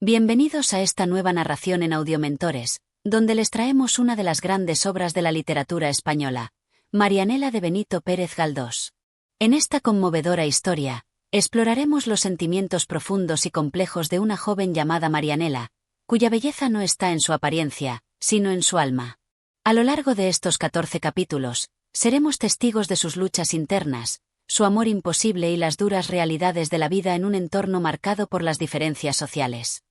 Bienvenidos a esta nueva narración en Audiomentores, donde les traemos una de las grandes obras de la literatura española, Marianela de Benito Pérez Galdós. En esta conmovedora historia, exploraremos los sentimientos profundos y complejos de una joven llamada Marianela, cuya belleza no está en su apariencia, sino en su alma. A lo largo de estos 14 capítulos, seremos testigos de sus luchas internas, su amor imposible y las duras realidades de la vida en un entorno marcado por las diferencias sociales.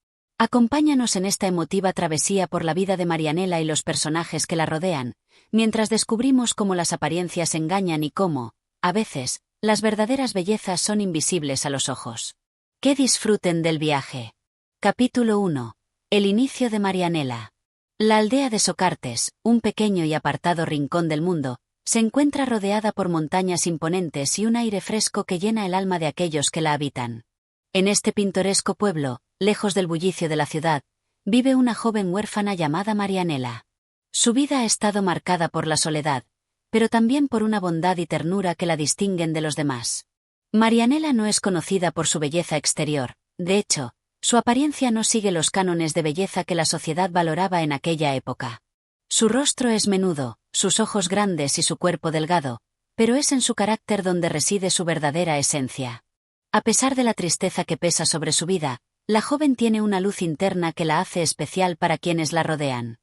Acompáñanos en esta emotiva travesía por la vida de Marianela y los personajes que la rodean, mientras descubrimos cómo las apariencias engañan y cómo, a veces, las verdaderas bellezas son invisibles a los ojos. Que disfruten del viaje. Capítulo 1. El inicio de Marianela. La aldea de Socartes, un pequeño y apartado rincón del mundo, se encuentra rodeada por montañas imponentes y un aire fresco que llena el alma de aquellos que la habitan. En este pintoresco pueblo, lejos del bullicio de la ciudad, vive una joven huérfana llamada Marianela. Su vida ha estado marcada por la soledad, pero también por una bondad y ternura que la distinguen de los demás. Marianela no es conocida por su belleza exterior, de hecho, su apariencia no sigue los cánones de belleza que la sociedad valoraba en aquella época. Su rostro es menudo, sus ojos grandes y su cuerpo delgado, pero es en su carácter donde reside su verdadera esencia. A pesar de la tristeza que pesa sobre su vida, la joven tiene una luz interna que la hace especial para quienes la rodean.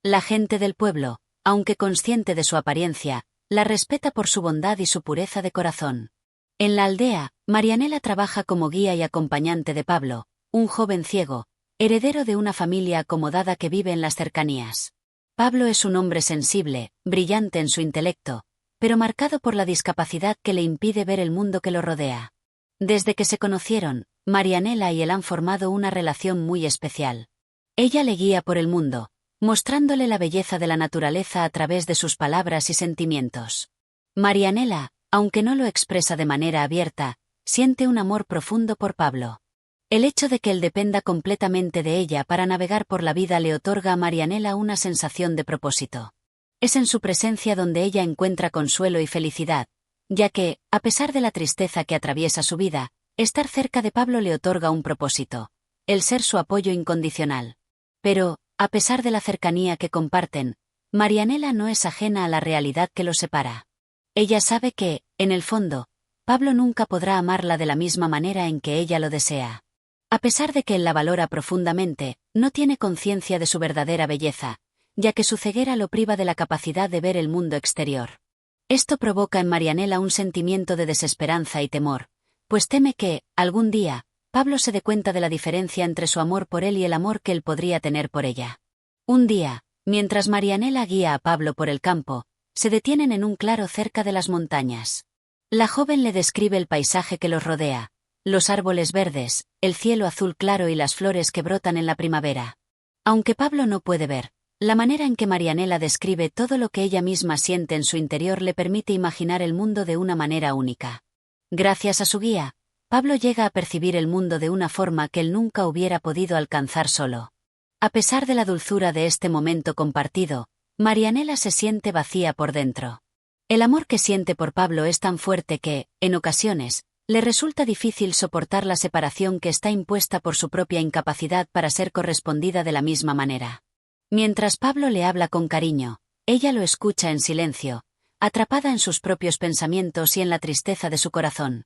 La gente del pueblo, aunque consciente de su apariencia, la respeta por su bondad y su pureza de corazón. En la aldea, Marianela trabaja como guía y acompañante de Pablo, un joven ciego, heredero de una familia acomodada que vive en las cercanías. Pablo es un hombre sensible, brillante en su intelecto, pero marcado por la discapacidad que le impide ver el mundo que lo rodea. Desde que se conocieron, Marianela y él han formado una relación muy especial. Ella le guía por el mundo, mostrándole la belleza de la naturaleza a través de sus palabras y sentimientos. Marianela, aunque no lo expresa de manera abierta, siente un amor profundo por Pablo. El hecho de que él dependa completamente de ella para navegar por la vida le otorga a Marianela una sensación de propósito. Es en su presencia donde ella encuentra consuelo y felicidad, ya que, a pesar de la tristeza que atraviesa su vida, estar cerca de Pablo le otorga un propósito, el ser su apoyo incondicional. Pero, a pesar de la cercanía que comparten, Marianela no es ajena a la realidad que los separa. Ella sabe que, en el fondo, Pablo nunca podrá amarla de la misma manera en que ella lo desea. A pesar de que él la valora profundamente, no tiene conciencia de su verdadera belleza, ya que su ceguera lo priva de la capacidad de ver el mundo exterior. Esto provoca en Marianela un sentimiento de desesperanza y temor, pues teme que, algún día, Pablo se dé cuenta de la diferencia entre su amor por él y el amor que él podría tener por ella. Un día, mientras Marianela guía a Pablo por el campo, se detienen en un claro cerca de las montañas. La joven le describe el paisaje que los rodea, los árboles verdes, el cielo azul claro y las flores que brotan en la primavera. Aunque Pablo no puede ver, la manera en que Marianela describe todo lo que ella misma siente en su interior le permite imaginar el mundo de una manera única. Gracias a su guía, Pablo llega a percibir el mundo de una forma que él nunca hubiera podido alcanzar solo. A pesar de la dulzura de este momento compartido, Marianela se siente vacía por dentro. El amor que siente por Pablo es tan fuerte que, en ocasiones, le resulta difícil soportar la separación que está impuesta por su propia incapacidad para ser correspondida de la misma manera. Mientras Pablo le habla con cariño, ella lo escucha en silencio, atrapada en sus propios pensamientos y en la tristeza de su corazón.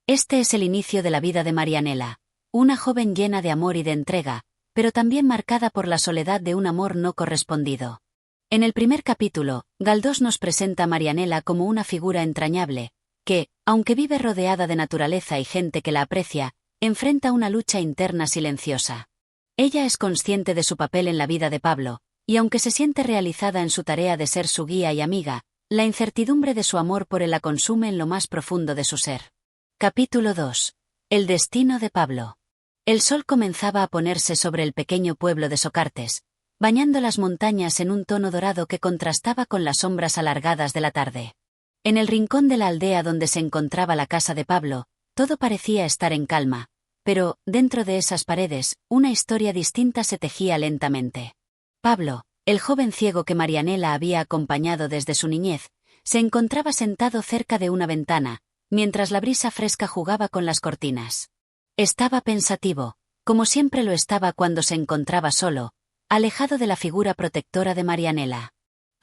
Este es el inicio de la vida de Marianela, una joven llena de amor y de entrega, pero también marcada por la soledad de un amor no correspondido. En el primer capítulo, Galdós nos presenta a Marianela como una figura entrañable, que, aunque vive rodeada de naturaleza y gente que la aprecia, enfrenta una lucha interna silenciosa. Ella es consciente de su papel en la vida de Pablo, y aunque se siente realizada en su tarea de ser su guía y amiga, la incertidumbre de su amor por él la consume en lo más profundo de su ser. Capítulo 2. El destino de Pablo. El sol comenzaba a ponerse sobre el pequeño pueblo de Socartes, bañando las montañas en un tono dorado que contrastaba con las sombras alargadas de la tarde. En el rincón de la aldea donde se encontraba la casa de Pablo, todo parecía estar en calma, pero, dentro de esas paredes, una historia distinta se tejía lentamente. Pablo, el joven ciego que Marianela había acompañado desde su niñez, se encontraba sentado cerca de una ventana, mientras la brisa fresca jugaba con las cortinas. Estaba pensativo, como siempre lo estaba cuando se encontraba solo, alejado de la figura protectora de Marianela.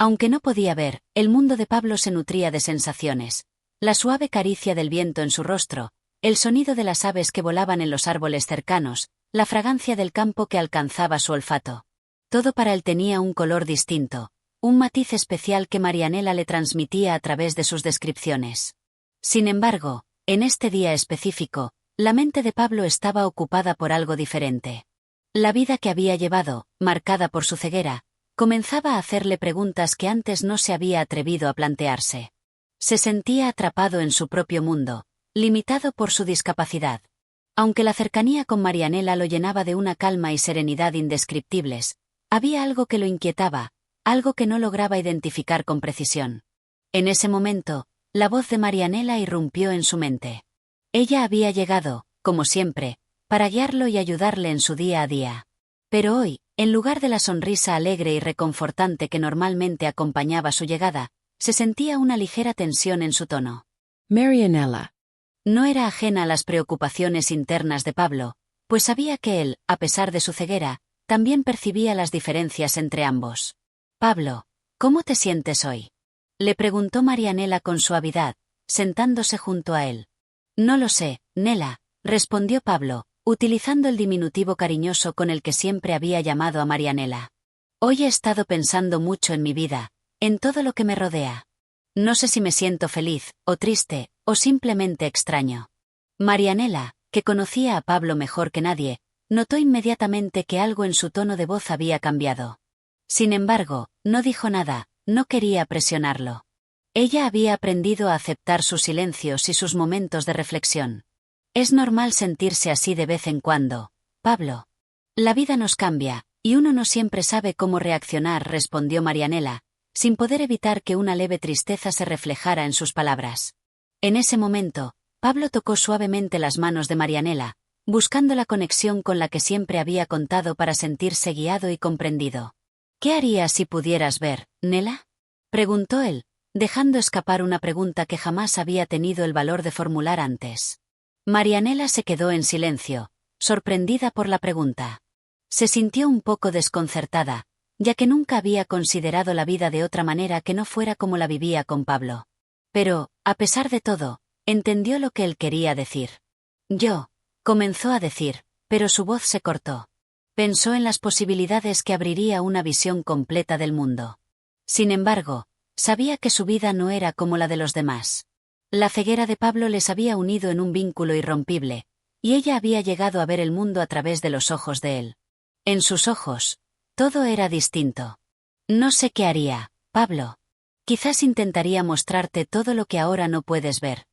Aunque no podía ver, el mundo de Pablo se nutría de sensaciones. La suave caricia del viento en su rostro, el sonido de las aves que volaban en los árboles cercanos, la fragancia del campo que alcanzaba su olfato. Todo para él tenía un color distinto, un matiz especial que Marianela le transmitía a través de sus descripciones. Sin embargo, en este día específico, la mente de Pablo estaba ocupada por algo diferente. La vida que había llevado, marcada por su ceguera, comenzaba a hacerle preguntas que antes no se había atrevido a plantearse. Se sentía atrapado en su propio mundo, limitado por su discapacidad. Aunque la cercanía con Marianela lo llenaba de una calma y serenidad indescriptibles, había algo que lo inquietaba, algo que no lograba identificar con precisión. En ese momento, la voz de Marianela irrumpió en su mente. Ella había llegado, como siempre, para guiarlo y ayudarle en su día a día. Pero hoy, en lugar de la sonrisa alegre y reconfortante que normalmente acompañaba su llegada, se sentía una ligera tensión en su tono. Marianela. No era ajena a las preocupaciones internas de Pablo, pues sabía que él, a pesar de su ceguera, también percibía las diferencias entre ambos. «Pablo, ¿cómo te sientes hoy?», le preguntó Marianela con suavidad, sentándose junto a él. «No lo sé, Nela», respondió Pablo, utilizando el diminutivo cariñoso con el que siempre había llamado a Marianela. «Hoy he estado pensando mucho en mi vida, en todo lo que me rodea. No sé si me siento feliz, o triste, o simplemente extraño». Marianela, que conocía a Pablo mejor que nadie, notó inmediatamente que algo en su tono de voz había cambiado. Sin embargo, no dijo nada, no quería presionarlo. Ella había aprendido a aceptar sus silencios y sus momentos de reflexión. «Es normal sentirse así de vez en cuando, Pablo. La vida nos cambia, y uno no siempre sabe cómo reaccionar», respondió Marianela, sin poder evitar que una leve tristeza se reflejara en sus palabras. En ese momento, Pablo tocó suavemente las manos de Marianela, buscando la conexión con la que siempre había contado para sentirse guiado y comprendido. «¿Qué harías si pudieras ver, Nela?», preguntó él, dejando escapar una pregunta que jamás había tenido el valor de formular antes. Marianela se quedó en silencio, sorprendida por la pregunta. Se sintió un poco desconcertada, ya que nunca había considerado la vida de otra manera que no fuera como la vivía con Pablo. Pero, a pesar de todo, entendió lo que él quería decir. «Yo», comenzó a decir, pero su voz se cortó. Pensó en las posibilidades que abriría una visión completa del mundo. Sin embargo, sabía que su vida no era como la de los demás. La ceguera de Pablo les había unido en un vínculo irrompible, y ella había llegado a ver el mundo a través de los ojos de él. En sus ojos, todo era distinto. «No sé qué haría, Pablo. Quizás intentaría mostrarte todo lo que ahora no puedes ver»,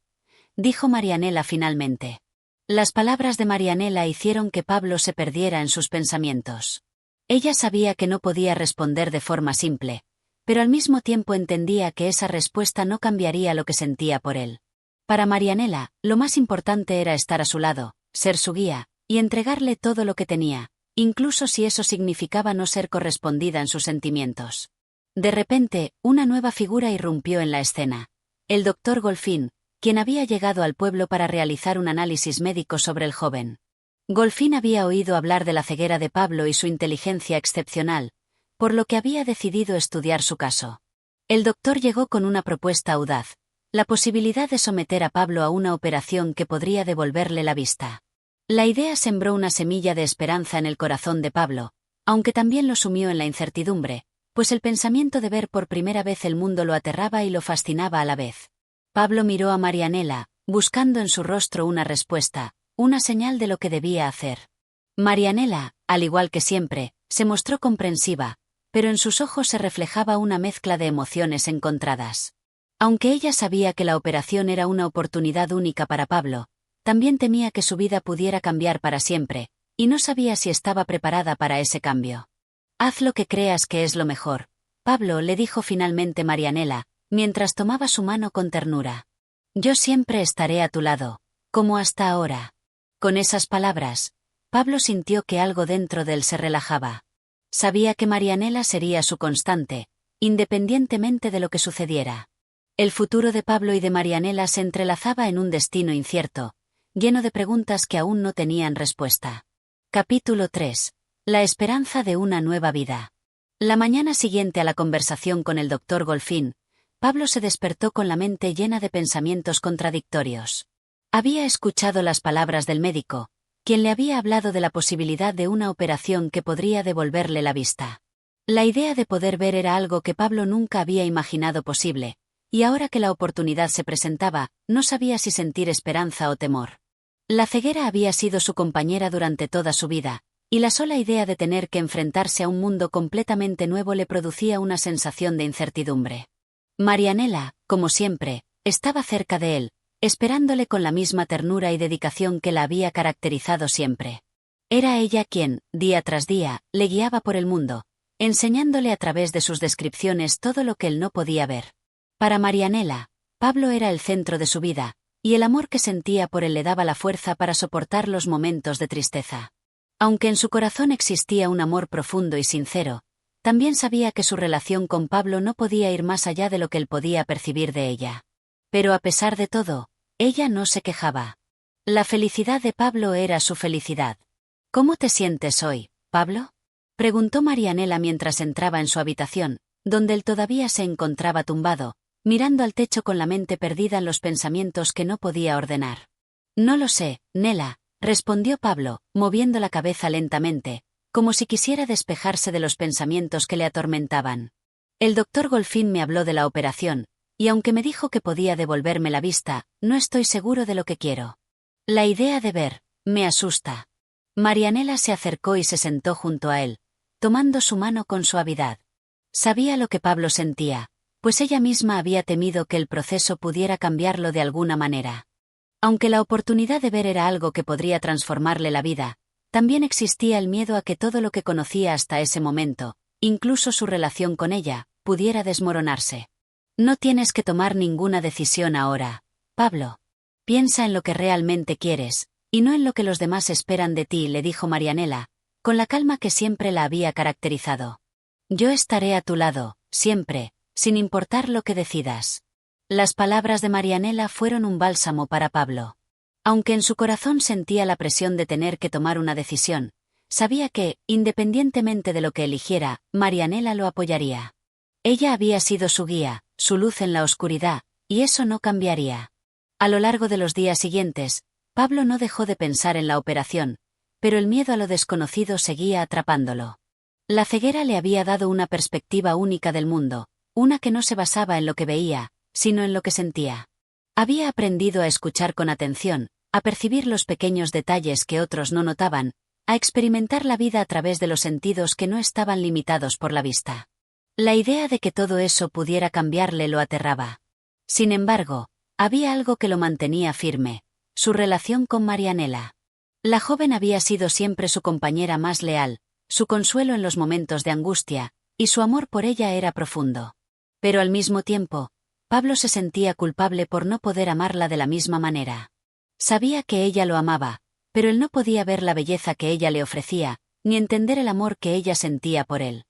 dijo Marianela finalmente. Las palabras de Marianela hicieron que Pablo se perdiera en sus pensamientos. Ella sabía que no podía responder de forma simple, pero al mismo tiempo entendía que esa respuesta no cambiaría lo que sentía por él. Para Marianela, lo más importante era estar a su lado, ser su guía, y entregarle todo lo que tenía, incluso si eso significaba no ser correspondida en sus sentimientos. De repente, una nueva figura irrumpió en la escena. El doctor Golfín, quien había llegado al pueblo para realizar un análisis médico sobre el joven. Golfín había oído hablar de la ceguera de Pablo y su inteligencia excepcional, por lo que había decidido estudiar su caso. El doctor llegó con una propuesta audaz, la posibilidad de someter a Pablo a una operación que podría devolverle la vista. La idea sembró una semilla de esperanza en el corazón de Pablo, aunque también lo sumió en la incertidumbre, pues el pensamiento de ver por primera vez el mundo lo aterraba y lo fascinaba a la vez. Pablo miró a Marianela, buscando en su rostro una respuesta, una señal de lo que debía hacer. Marianela, al igual que siempre, se mostró comprensiva, pero en sus ojos se reflejaba una mezcla de emociones encontradas. Aunque ella sabía que la operación era una oportunidad única para Pablo, también temía que su vida pudiera cambiar para siempre, y no sabía si estaba preparada para ese cambio. «Haz lo que creas que es lo mejor», Pablo, le dijo finalmente Marianela, mientras tomaba su mano con ternura. «Yo siempre estaré a tu lado, como hasta ahora». Con esas palabras, Pablo sintió que algo dentro de él se relajaba. Sabía que Marianela sería su constante, independientemente de lo que sucediera. El futuro de Pablo y de Marianela se entrelazaba en un destino incierto, lleno de preguntas que aún no tenían respuesta. Capítulo 3. La esperanza de una nueva vida. La mañana siguiente a la conversación con el doctor Golfín, Pablo se despertó con la mente llena de pensamientos contradictorios. Había escuchado las palabras del médico, quien le había hablado de la posibilidad de una operación que podría devolverle la vista. La idea de poder ver era algo que Pablo nunca había imaginado posible, y ahora que la oportunidad se presentaba, no sabía si sentir esperanza o temor. La ceguera había sido su compañera durante toda su vida, y la sola idea de tener que enfrentarse a un mundo completamente nuevo le producía una sensación de incertidumbre. Marianela, como siempre, estaba cerca de él, esperándole con la misma ternura y dedicación que la había caracterizado siempre. Era ella quien, día tras día, le guiaba por el mundo, enseñándole a través de sus descripciones todo lo que él no podía ver. Para Marianela, Pablo era el centro de su vida, y el amor que sentía por él le daba la fuerza para soportar los momentos de tristeza. Aunque en su corazón existía un amor profundo y sincero, también sabía que su relación con Pablo no podía ir más allá de lo que él podía percibir de ella. Pero a pesar de todo, ella no se quejaba. La felicidad de Pablo era su felicidad. ¿Cómo te sientes hoy, Pablo?, preguntó Marianela mientras entraba en su habitación, donde él todavía se encontraba tumbado, mirando al techo con la mente perdida en los pensamientos que no podía ordenar. No lo sé, Nela, respondió Pablo, moviendo la cabeza lentamente, como si quisiera despejarse de los pensamientos que le atormentaban. El doctor Golfín me habló de la operación, y aunque me dijo que podía devolverme la vista, no estoy seguro de lo que quiero. La idea de ver, me asusta. Marianela se acercó y se sentó junto a él, tomando su mano con suavidad. Sabía lo que Pablo sentía, pues ella misma había temido que el proceso pudiera cambiarlo de alguna manera. Aunque la oportunidad de ver era algo que podría transformarle la vida, también existía el miedo a que todo lo que conocía hasta ese momento, incluso su relación con ella, pudiera desmoronarse. No tienes que tomar ninguna decisión ahora, Pablo. Piensa en lo que realmente quieres, y no en lo que los demás esperan de ti, le dijo Marianela, con la calma que siempre la había caracterizado. Yo estaré a tu lado, siempre, sin importar lo que decidas. Las palabras de Marianela fueron un bálsamo para Pablo. Aunque en su corazón sentía la presión de tener que tomar una decisión, sabía que, independientemente de lo que eligiera, Marianela lo apoyaría. Ella había sido su guía, su luz en la oscuridad, y eso no cambiaría. A lo largo de los días siguientes, Pablo no dejó de pensar en la operación, pero el miedo a lo desconocido seguía atrapándolo. La ceguera le había dado una perspectiva única del mundo, una que no se basaba en lo que veía, sino en lo que sentía. Había aprendido a escuchar con atención, a percibir los pequeños detalles que otros no notaban, a experimentar la vida a través de los sentidos que no estaban limitados por la vista. La idea de que todo eso pudiera cambiarle lo aterraba. Sin embargo, había algo que lo mantenía firme: su relación con Marianela. La joven había sido siempre su compañera más leal, su consuelo en los momentos de angustia, y su amor por ella era profundo. Pero al mismo tiempo, Pablo se sentía culpable por no poder amarla de la misma manera. Sabía que ella lo amaba, pero él no podía ver la belleza que ella le ofrecía, ni entender el amor que ella sentía por él.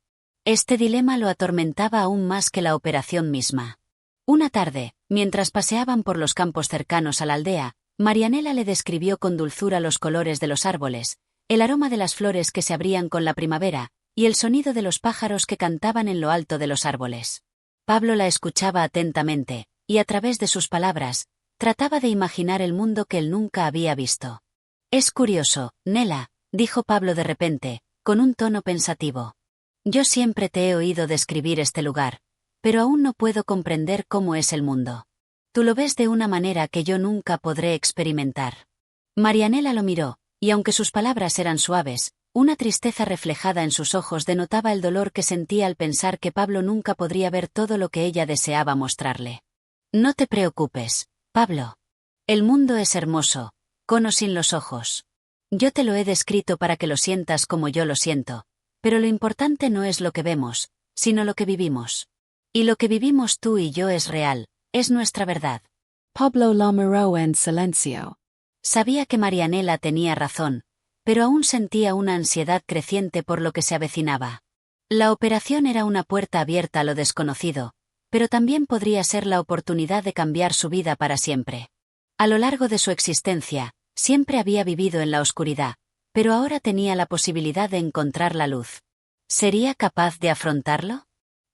Este dilema lo atormentaba aún más que la operación misma. Una tarde, mientras paseaban por los campos cercanos a la aldea, Marianela le describió con dulzura los colores de los árboles, el aroma de las flores que se abrían con la primavera, y el sonido de los pájaros que cantaban en lo alto de los árboles. Pablo la escuchaba atentamente, y a través de sus palabras, trataba de imaginar el mundo que él nunca había visto. Es curioso, Nela, dijo Pablo de repente, con un tono pensativo. Yo siempre te he oído describir este lugar, pero aún no puedo comprender cómo es el mundo. Tú lo ves de una manera que yo nunca podré experimentar. Marianela lo miró, y aunque sus palabras eran suaves, una tristeza reflejada en sus ojos denotaba el dolor que sentía al pensar que Pablo nunca podría ver todo lo que ella deseaba mostrarle. No te preocupes, Pablo. El mundo es hermoso, con o sin los ojos. Yo te lo he descrito para que lo sientas como yo lo siento, pero lo importante no es lo que vemos, sino lo que vivimos. Y lo que vivimos tú y yo es real, es nuestra verdad. Pablo la miró en silencio. Sabía que Marianela tenía razón, pero aún sentía una ansiedad creciente por lo que se avecinaba. La operación era una puerta abierta a lo desconocido, pero también podría ser la oportunidad de cambiar su vida para siempre. A lo largo de su existencia, siempre había vivido en la oscuridad, pero ahora tenía la posibilidad de encontrar la luz. ¿Sería capaz de afrontarlo?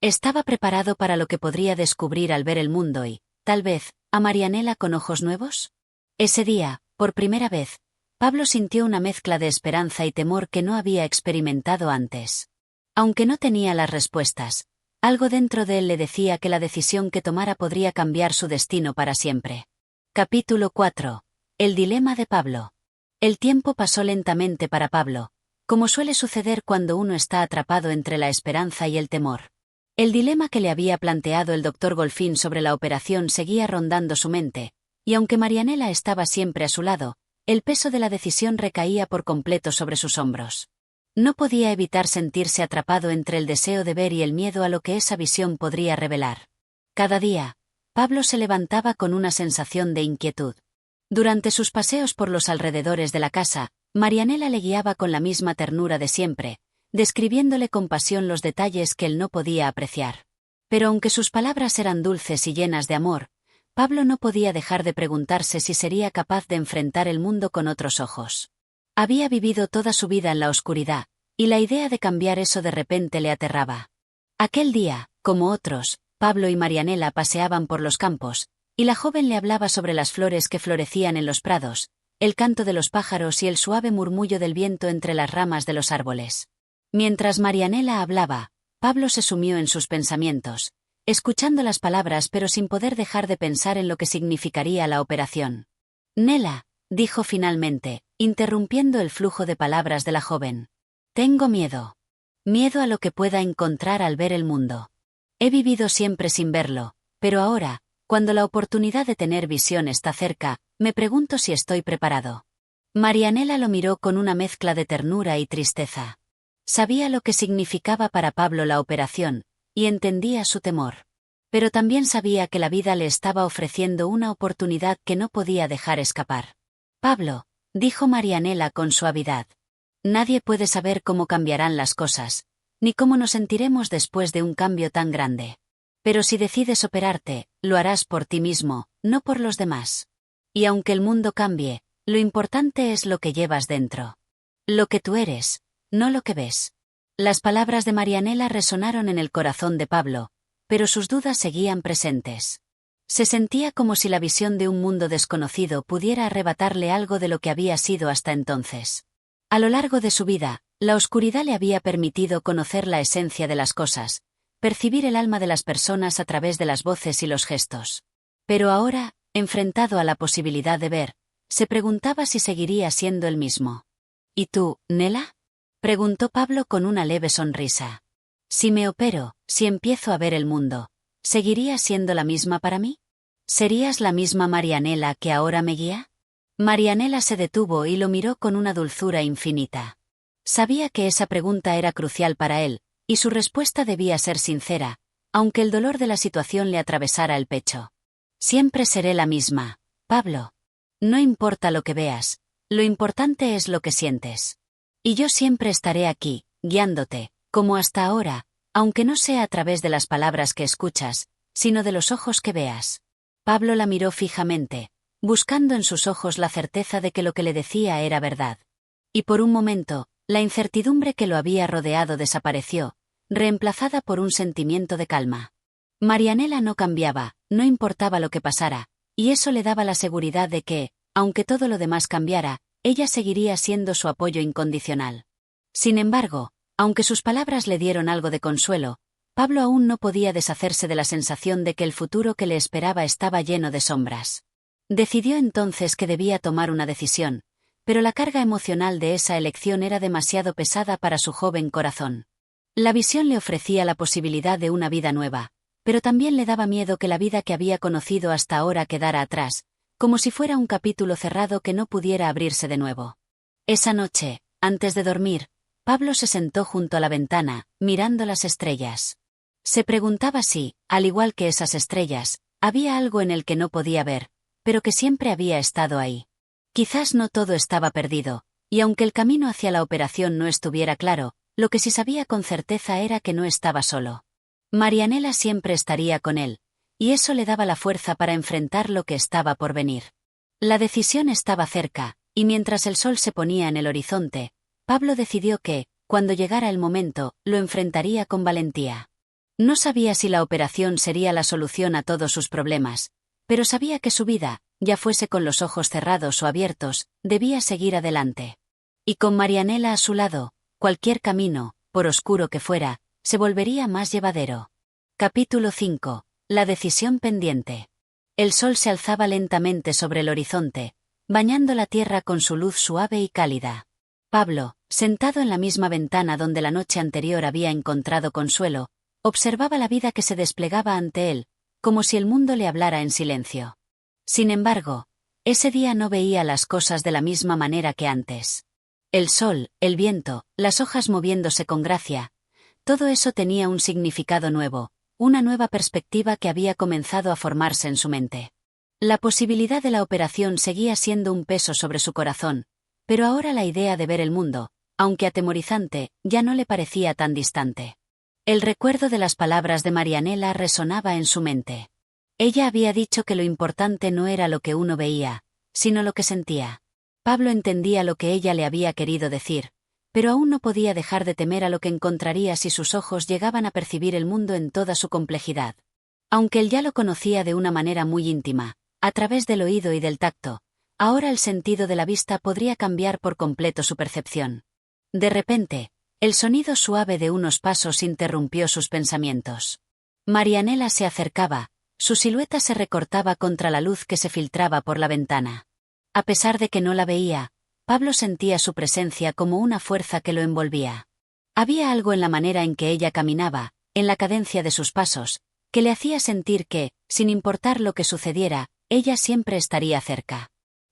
Estaba preparado para lo que podría descubrir al ver el mundo y, tal vez, a Marianela con ojos nuevos. Ese día, por primera vez, Pablo sintió una mezcla de esperanza y temor que no había experimentado antes. Aunque no tenía las respuestas, algo dentro de él le decía que la decisión que tomara podría cambiar su destino para siempre. Capítulo 4. El dilema de Pablo. El tiempo pasó lentamente para Pablo, como suele suceder cuando uno está atrapado entre la esperanza y el temor. El dilema que le había planteado el doctor Golfín sobre la operación seguía rondando su mente, y aunque Marianela estaba siempre a su lado, el peso de la decisión recaía por completo sobre sus hombros. No podía evitar sentirse atrapado entre el deseo de ver y el miedo a lo que esa visión podría revelar. Cada día, Pablo se levantaba con una sensación de inquietud. Durante sus paseos por los alrededores de la casa, Marianela le guiaba con la misma ternura de siempre, describiéndole con pasión los detalles que él no podía apreciar. Pero aunque sus palabras eran dulces y llenas de amor, Pablo no podía dejar de preguntarse si sería capaz de enfrentar el mundo con otros ojos. Había vivido toda su vida en la oscuridad, y la idea de cambiar eso de repente le aterraba. Aquel día, como otros, Pablo y Marianela paseaban por los campos, y la joven le hablaba sobre las flores que florecían en los prados, el canto de los pájaros y el suave murmullo del viento entre las ramas de los árboles. Mientras Marianela hablaba, Pablo se sumió en sus pensamientos, escuchando las palabras pero sin poder dejar de pensar en lo que significaría la operación. Nela, dijo finalmente, interrumpiendo el flujo de palabras de la joven. Tengo miedo. Miedo a lo que pueda encontrar al ver el mundo. He vivido siempre sin verlo, pero ahora, cuando la oportunidad de tener visión está cerca, me pregunto si estoy preparado. Marianela lo miró con una mezcla de ternura y tristeza. Sabía lo que significaba para Pablo la operación, y entendía su temor. Pero también sabía que la vida le estaba ofreciendo una oportunidad que no podía dejar escapar. Pablo, dijo Marianela con suavidad. Nadie puede saber cómo cambiarán las cosas, ni cómo nos sentiremos después de un cambio tan grande. Pero si decides operarte, lo harás por ti mismo, no por los demás. Y aunque el mundo cambie, lo importante es lo que llevas dentro. Lo que tú eres, no lo que ves. Las palabras de Marianela resonaron en el corazón de Pablo, pero sus dudas seguían presentes. Se sentía como si la visión de un mundo desconocido pudiera arrebatarle algo de lo que había sido hasta entonces. A lo largo de su vida, la oscuridad le había permitido conocer la esencia de las cosas, percibir el alma de las personas a través de las voces y los gestos. Pero ahora, enfrentado a la posibilidad de ver, se preguntaba si seguiría siendo el mismo. ¿Y tú, Nela? Preguntó Pablo con una leve sonrisa. Si me opero, si empiezo a ver el mundo, ¿seguirías siendo la misma para mí? ¿Serías la misma Marianela que ahora me guía? Marianela se detuvo y lo miró con una dulzura infinita. Sabía que esa pregunta era crucial para él, y su respuesta debía ser sincera, aunque el dolor de la situación le atravesara el pecho. Siempre seré la misma, Pablo. No importa lo que veas, lo importante es lo que sientes. Y yo siempre estaré aquí, guiándote, como hasta ahora, aunque no sea a través de las palabras que escuchas, sino de los ojos que veas. Pablo la miró fijamente, buscando en sus ojos la certeza de que lo que le decía era verdad. Y por un momento, la incertidumbre que lo había rodeado desapareció, reemplazada por un sentimiento de calma. Marianela no cambiaba, no importaba lo que pasara, y eso le daba la seguridad de que, aunque todo lo demás cambiara, ella seguiría siendo su apoyo incondicional. Sin embargo, aunque sus palabras le dieron algo de consuelo, Pablo aún no podía deshacerse de la sensación de que el futuro que le esperaba estaba lleno de sombras. Decidió entonces que debía tomar una decisión, pero la carga emocional de esa elección era demasiado pesada para su joven corazón. La visión le ofrecía la posibilidad de una vida nueva, pero también le daba miedo que la vida que había conocido hasta ahora quedara atrás, como si fuera un capítulo cerrado que no pudiera abrirse de nuevo. Esa noche, antes de dormir, Pablo se sentó junto a la ventana, mirando las estrellas. Se preguntaba si, al igual que esas estrellas, había algo en el que no podía ver, pero que siempre había estado ahí. Quizás no todo estaba perdido, y aunque el camino hacia la operación no estuviera claro, lo que sí sabía con certeza era que no estaba solo. Marianela siempre estaría con él, y eso le daba la fuerza para enfrentar lo que estaba por venir. La decisión estaba cerca, y mientras el sol se ponía en el horizonte, Pablo decidió que, cuando llegara el momento, lo enfrentaría con valentía. No sabía si la operación sería la solución a todos sus problemas, pero sabía que su vida, ya fuese con los ojos cerrados o abiertos, debía seguir adelante. Y con Marianela a su lado, cualquier camino, por oscuro que fuera, se volvería más llevadero. Capítulo 5. La decisión pendiente. El sol se alzaba lentamente sobre el horizonte, bañando la tierra con su luz suave y cálida. Pablo, sentado en la misma ventana donde la noche anterior había encontrado consuelo, observaba la vida que se desplegaba ante él, como si el mundo le hablara en silencio. Sin embargo, ese día no veía las cosas de la misma manera que antes. El sol, el viento, las hojas moviéndose con gracia, todo eso tenía un significado nuevo, una nueva perspectiva que había comenzado a formarse en su mente. La posibilidad de la operación seguía siendo un peso sobre su corazón, pero ahora la idea de ver el mundo, aunque atemorizante, ya no le parecía tan distante. El recuerdo de las palabras de Marianela resonaba en su mente. Ella había dicho que lo importante no era lo que uno veía, sino lo que sentía. Pablo entendía lo que ella le había querido decir, pero aún no podía dejar de temer a lo que encontraría si sus ojos llegaban a percibir el mundo en toda su complejidad. Aunque él ya lo conocía de una manera muy íntima, a través del oído y del tacto, ahora el sentido de la vista podría cambiar por completo su percepción. De repente, el sonido suave de unos pasos interrumpió sus pensamientos. Marianela se acercaba, su silueta se recortaba contra la luz que se filtraba por la ventana. A pesar de que no la veía, Pablo sentía su presencia como una fuerza que lo envolvía. Había algo en la manera en que ella caminaba, en la cadencia de sus pasos, que le hacía sentir que, sin importar lo que sucediera, ella siempre estaría cerca.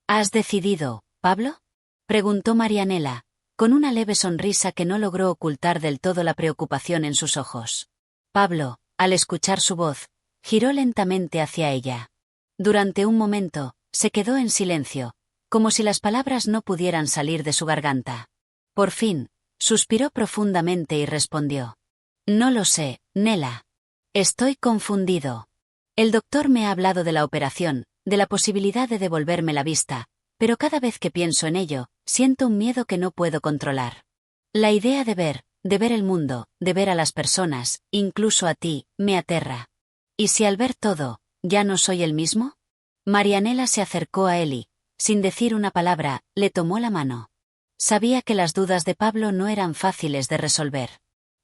¿Has decidido, Pablo?, preguntó Marianela, con una leve sonrisa que no logró ocultar del todo la preocupación en sus ojos. Pablo, al escuchar su voz, giró lentamente hacia ella. Durante un momento, se quedó en silencio, como si las palabras no pudieran salir de su garganta. Por fin, suspiró profundamente y respondió: No lo sé, Nela. Estoy confundido. El doctor me ha hablado de la operación, de la posibilidad de devolverme la vista, pero cada vez que pienso en ello, siento un miedo que no puedo controlar. La idea de ver el mundo, de ver a las personas, incluso a ti, me aterra. ¿Y si al ver todo, ya no soy el mismo? Marianela se acercó a él y, sin decir una palabra, le tomó la mano. Sabía que las dudas de Pablo no eran fáciles de resolver.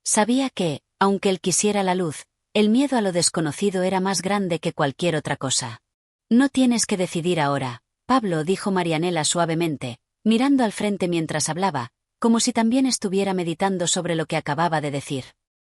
Sabía que, aunque él quisiera la luz, el miedo a lo desconocido era más grande que cualquier otra cosa. No tienes que decidir ahora, Pablo, dijo Marianela suavemente, mirando al frente mientras hablaba, como si también estuviera meditando sobre lo que acababa de decir.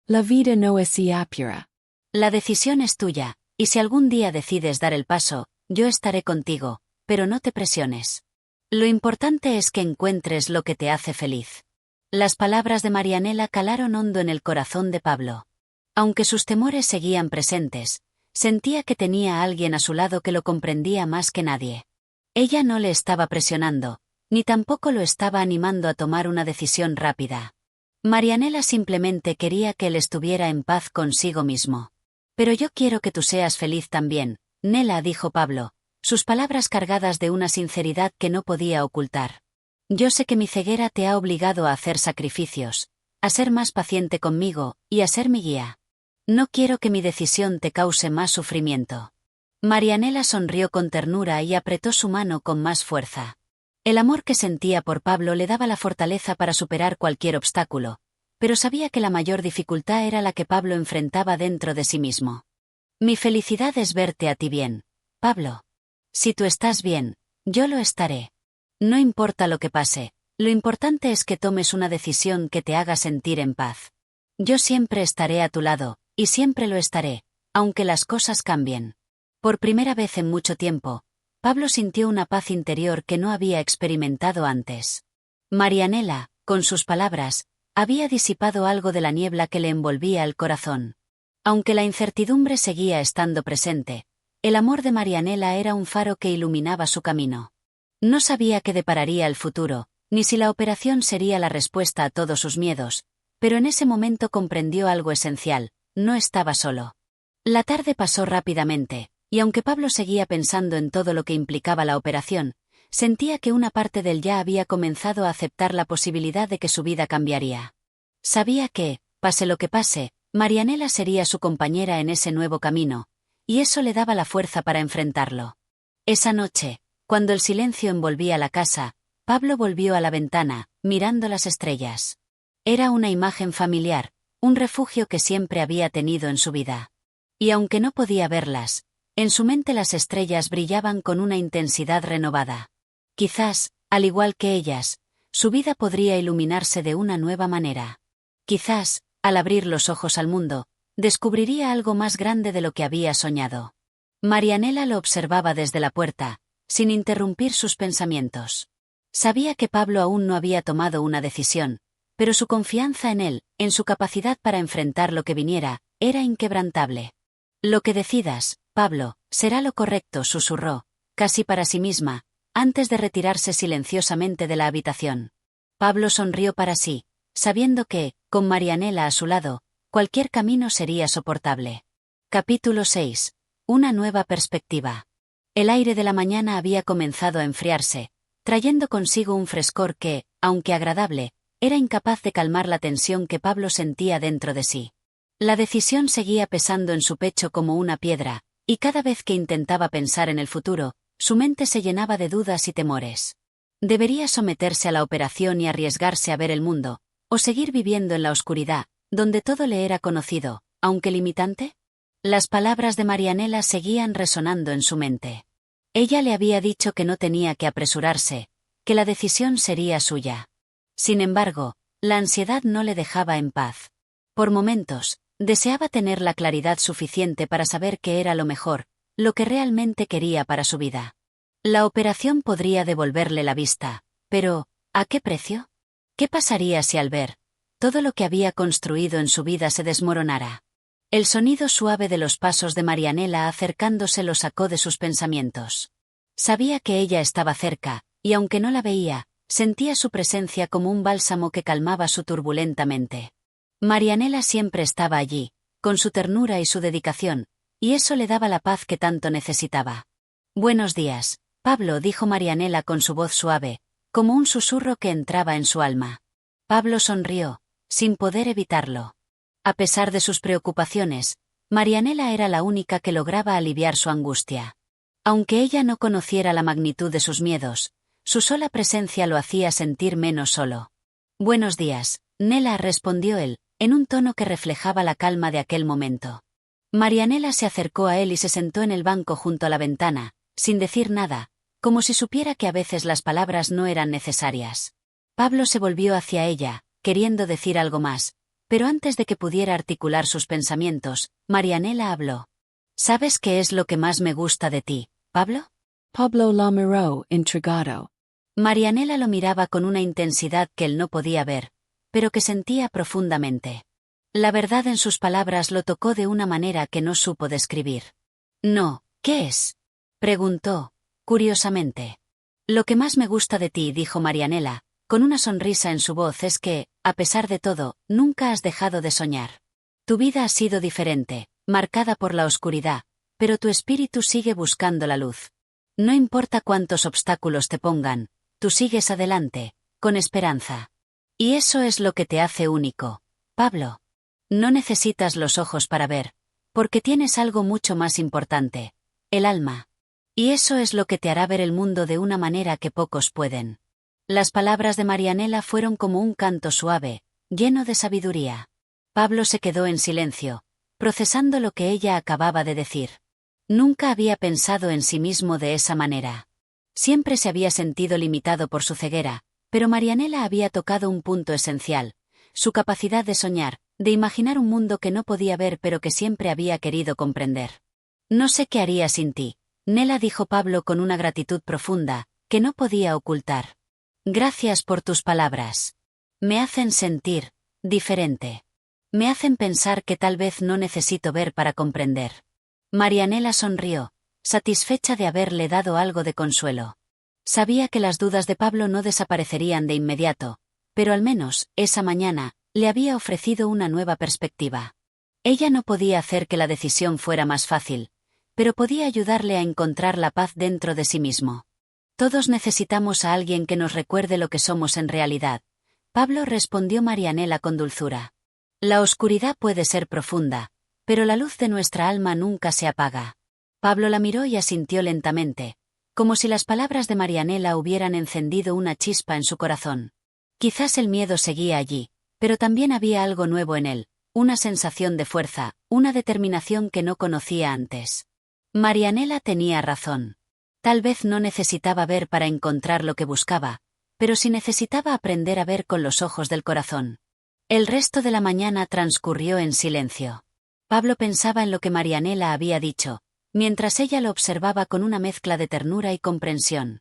La vida no es apura. La decisión es tuya, y si algún día decides dar el paso, yo estaré contigo, pero no te presiones. Lo importante es que encuentres lo que te hace feliz. Las palabras de Marianela calaron hondo en el corazón de Pablo. Aunque sus temores seguían presentes, sentía que tenía a alguien a su lado que lo comprendía más que nadie. Ella no le estaba presionando, ni tampoco lo estaba animando a tomar una decisión rápida. Marianela simplemente quería que él estuviera en paz consigo mismo. Pero yo quiero que tú seas feliz también, Nela, dijo Pablo, sus palabras cargadas de una sinceridad que no podía ocultar. Yo sé que mi ceguera te ha obligado a hacer sacrificios, a ser más paciente conmigo, y a ser mi guía. No quiero que mi decisión te cause más sufrimiento. Marianela sonrió con ternura y apretó su mano con más fuerza. El amor que sentía por Pablo le daba la fortaleza para superar cualquier obstáculo, pero sabía que la mayor dificultad era la que Pablo enfrentaba dentro de sí mismo. Mi felicidad es verte a ti bien, Pablo. Si tú estás bien, yo lo estaré. No importa lo que pase, lo importante es que tomes una decisión que te haga sentir en paz. Yo siempre estaré a tu lado, y siempre lo estaré, aunque las cosas cambien. Por primera vez en mucho tiempo, Pablo sintió una paz interior que no había experimentado antes. Marianela, con sus palabras, había disipado algo de la niebla que le envolvía el corazón. Aunque la incertidumbre seguía estando presente, el amor de Marianela era un faro que iluminaba su camino. No sabía qué depararía el futuro, ni si la operación sería la respuesta a todos sus miedos, pero en ese momento comprendió algo esencial: no estaba solo. La tarde pasó rápidamente, y aunque Pablo seguía pensando en todo lo que implicaba la operación, Sentía que una parte del ya había comenzado a aceptar la posibilidad de que su vida cambiaría. Sabía que, pase lo que pase, Marianela sería su compañera en ese nuevo camino, y eso le daba la fuerza para enfrentarlo. Esa noche, cuando el silencio envolvía la casa, Pablo volvió a la ventana, mirando las estrellas. Era una imagen familiar, un refugio que siempre había tenido en su vida. Y aunque no podía verlas, en su mente las estrellas brillaban con una intensidad renovada. Quizás, al igual que ellas, su vida podría iluminarse de una nueva manera. Quizás, al abrir los ojos al mundo, descubriría algo más grande de lo que había soñado. Marianela lo observaba desde la puerta, sin interrumpir sus pensamientos. Sabía que Pablo aún no había tomado una decisión, pero su confianza en él, en su capacidad para enfrentar lo que viniera, era inquebrantable. Lo que decidas, Pablo, será lo correcto, susurró, casi para sí misma, antes de retirarse silenciosamente de la habitación. Pablo sonrió para sí, sabiendo que, con Marianela a su lado, cualquier camino sería soportable. Capítulo 6. Una nueva perspectiva. El aire de la mañana había comenzado a enfriarse, trayendo consigo un frescor que, aunque agradable, era incapaz de calmar la tensión que Pablo sentía dentro de sí. La decisión seguía pesando en su pecho como una piedra, y cada vez que intentaba pensar en el futuro, su mente se llenaba de dudas y temores. ¿Debería someterse a la operación y arriesgarse a ver el mundo, o seguir viviendo en la oscuridad, donde todo le era conocido, aunque limitante? Las palabras de Marianela seguían resonando en su mente. Ella le había dicho que no tenía que apresurarse, que la decisión sería suya. Sin embargo, la ansiedad no le dejaba en paz. Por momentos, deseaba tener la claridad suficiente para saber qué era lo mejor, lo que realmente quería para su vida. La operación podría devolverle la vista, pero, ¿a qué precio? ¿Qué pasaría si al ver todo lo que había construido en su vida se desmoronara? El sonido suave de los pasos de Marianela acercándose lo sacó de sus pensamientos. Sabía que ella estaba cerca, y aunque no la veía, sentía su presencia como un bálsamo que calmaba su turbulenta mente. Marianela siempre estaba allí, con su ternura y su dedicación, y eso le daba la paz que tanto necesitaba. «Buenos días, Pablo», dijo Marianela con su voz suave, como un susurro que entraba en su alma. Pablo sonrió, sin poder evitarlo. A pesar de sus preocupaciones, Marianela era la única que lograba aliviar su angustia. Aunque ella no conociera la magnitud de sus miedos, su sola presencia lo hacía sentir menos solo. «Buenos días, Nela», respondió él, en un tono que reflejaba la calma de aquel momento. Marianela se acercó a él y se sentó en el banco junto a la ventana, sin decir nada, como si supiera que a veces las palabras no eran necesarias. Pablo se volvió hacia ella, queriendo decir algo más, pero antes de que pudiera articular sus pensamientos, Marianela habló. «¿Sabes qué es lo que más me gusta de ti, Pablo?» Pablo la miró, intrigado. Marianela lo miraba con una intensidad que él no podía ver, pero que sentía profundamente. La verdad en sus palabras lo tocó de una manera que no supo describir. «No, ¿qué es?», preguntó, curiosamente. «Lo que más me gusta de ti», dijo Marianela, con una sonrisa en su voz, «es que, a pesar de todo, nunca has dejado de soñar. Tu vida ha sido diferente, marcada por la oscuridad, pero tu espíritu sigue buscando la luz. No importa cuántos obstáculos te pongan, tú sigues adelante, con esperanza. Y eso es lo que te hace único, Pablo. No necesitas los ojos para ver, porque tienes algo mucho más importante, el alma. Y eso es lo que te hará ver el mundo de una manera que pocos pueden». Las palabras de Marianela fueron como un canto suave, lleno de sabiduría. Pablo se quedó en silencio, procesando lo que ella acababa de decir. Nunca había pensado en sí mismo de esa manera. Siempre se había sentido limitado por su ceguera, pero Marianela había tocado un punto esencial, su capacidad de soñar, de imaginar un mundo que no podía ver pero que siempre había querido comprender. «No sé qué haría sin ti», Nela, dijo Pablo con una gratitud profunda, que no podía ocultar. «Gracias por tus palabras. Me hacen sentir diferente. Me hacen pensar que tal vez no necesito ver para comprender». Marianela sonrió, satisfecha de haberle dado algo de consuelo. Sabía que las dudas de Pablo no desaparecerían de inmediato, pero al menos, esa mañana, le había ofrecido una nueva perspectiva. Ella no podía hacer que la decisión fuera más fácil, pero podía ayudarle a encontrar la paz dentro de sí mismo. Todos necesitamos a alguien que nos recuerde lo que somos en realidad. Pablo, respondió Marianela con dulzura. La oscuridad puede ser profunda, pero la luz de nuestra alma nunca se apaga. Pablo la miró y asintió lentamente, como si las palabras de Marianela hubieran encendido una chispa en su corazón. Quizás el miedo seguía allí, pero también había algo nuevo en él, una sensación de fuerza, una determinación que no conocía antes. Marianela tenía razón. Tal vez no necesitaba ver para encontrar lo que buscaba, pero sí necesitaba aprender a ver con los ojos del corazón. El resto de la mañana transcurrió en silencio. Pablo pensaba en lo que Marianela había dicho, mientras ella lo observaba con una mezcla de ternura y comprensión.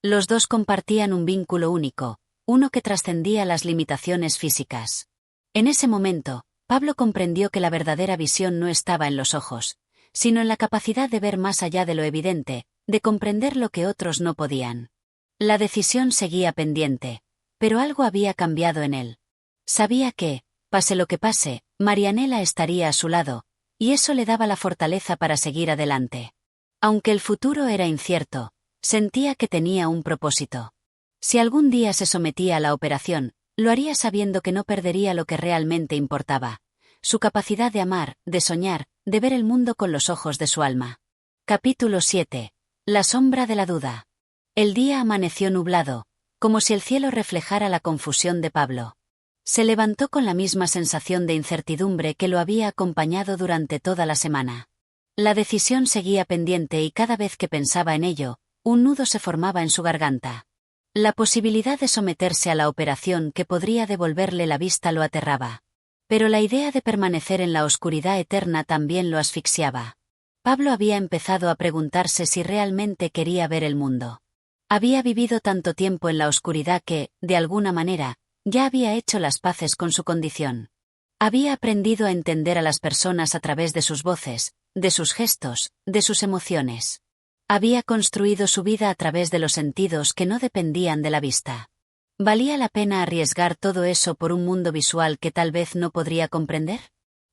Los dos compartían un vínculo único, uno que trascendía las limitaciones físicas. En ese momento, Pablo comprendió que la verdadera visión no estaba en los ojos, sino en la capacidad de ver más allá de lo evidente, de comprender lo que otros no podían. La decisión seguía pendiente, pero algo había cambiado en él. Sabía que, pase lo que pase, Marianela estaría a su lado, y eso le daba la fortaleza para seguir adelante. Aunque el futuro era incierto, sentía que tenía un propósito. Si algún día se sometía a la operación, lo haría sabiendo que no perdería lo que realmente importaba: su capacidad de amar, de soñar, de ver el mundo con los ojos de su alma. Capítulo 7. La sombra de la duda. El día amaneció nublado, como si el cielo reflejara la confusión de Pablo. Se levantó con la misma sensación de incertidumbre que lo había acompañado durante toda la semana. La decisión seguía pendiente y cada vez que pensaba en ello, un nudo se formaba en su garganta. La posibilidad de someterse a la operación que podría devolverle la vista lo aterraba. Pero la idea de permanecer en la oscuridad eterna también lo asfixiaba. Pablo había empezado a preguntarse si realmente quería ver el mundo. Había vivido tanto tiempo en la oscuridad que, de alguna manera, ya había hecho las paces con su condición. Había aprendido a entender a las personas a través de sus voces, de sus gestos, de sus emociones. Había construido su vida a través de los sentidos que no dependían de la vista. ¿Valía la pena arriesgar todo eso por un mundo visual que tal vez no podría comprender?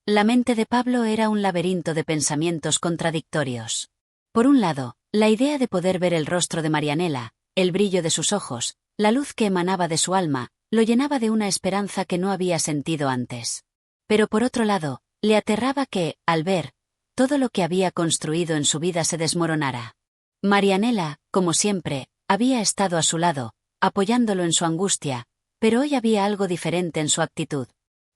La mente de Pablo era un laberinto de pensamientos contradictorios. Por un lado, la idea de poder ver el rostro de Marianela, el brillo de sus ojos, la luz que emanaba de su alma, lo llenaba de una esperanza que no había sentido antes. Pero por otro lado, le aterraba que, al ver, todo lo que había construido en su vida se desmoronara. Marianela, como siempre, había estado a su lado, apoyándolo en su angustia, pero hoy había algo diferente en su actitud.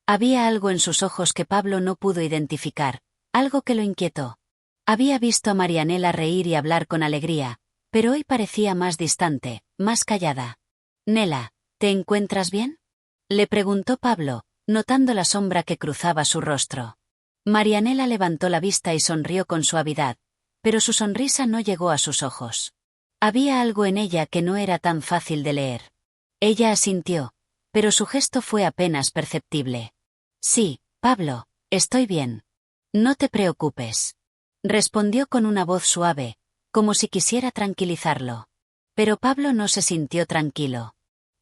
Había algo en sus ojos que Pablo no pudo identificar, algo que lo inquietó. Había visto a Marianela reír y hablar con alegría, pero hoy parecía más distante, más callada. «Nela, ¿te encuentras bien?», le preguntó Pablo, notando la sombra que cruzaba su rostro. Marianela levantó la vista y sonrió con suavidad, pero su sonrisa no llegó a sus ojos. Había algo en ella que no era tan fácil de leer. Ella asintió, pero su gesto fue apenas perceptible. «Sí, Pablo, estoy bien. No te preocupes», respondió con una voz suave, como si quisiera tranquilizarlo. Pero Pablo no se sintió tranquilo.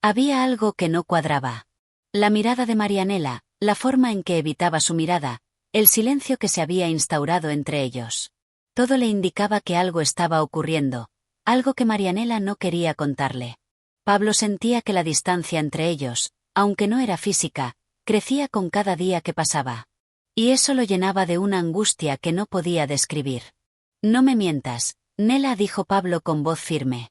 Había algo que no cuadraba. La mirada de Marianela, la forma en que evitaba su mirada, el silencio que se había instaurado entre ellos. Todo le indicaba que algo estaba ocurriendo, algo que Marianela no quería contarle. Pablo sentía que la distancia entre ellos, aunque no era física, crecía con cada día que pasaba. Y eso lo llenaba de una angustia que no podía describir. «No me mientas, Nela», dijo Pablo con voz firme.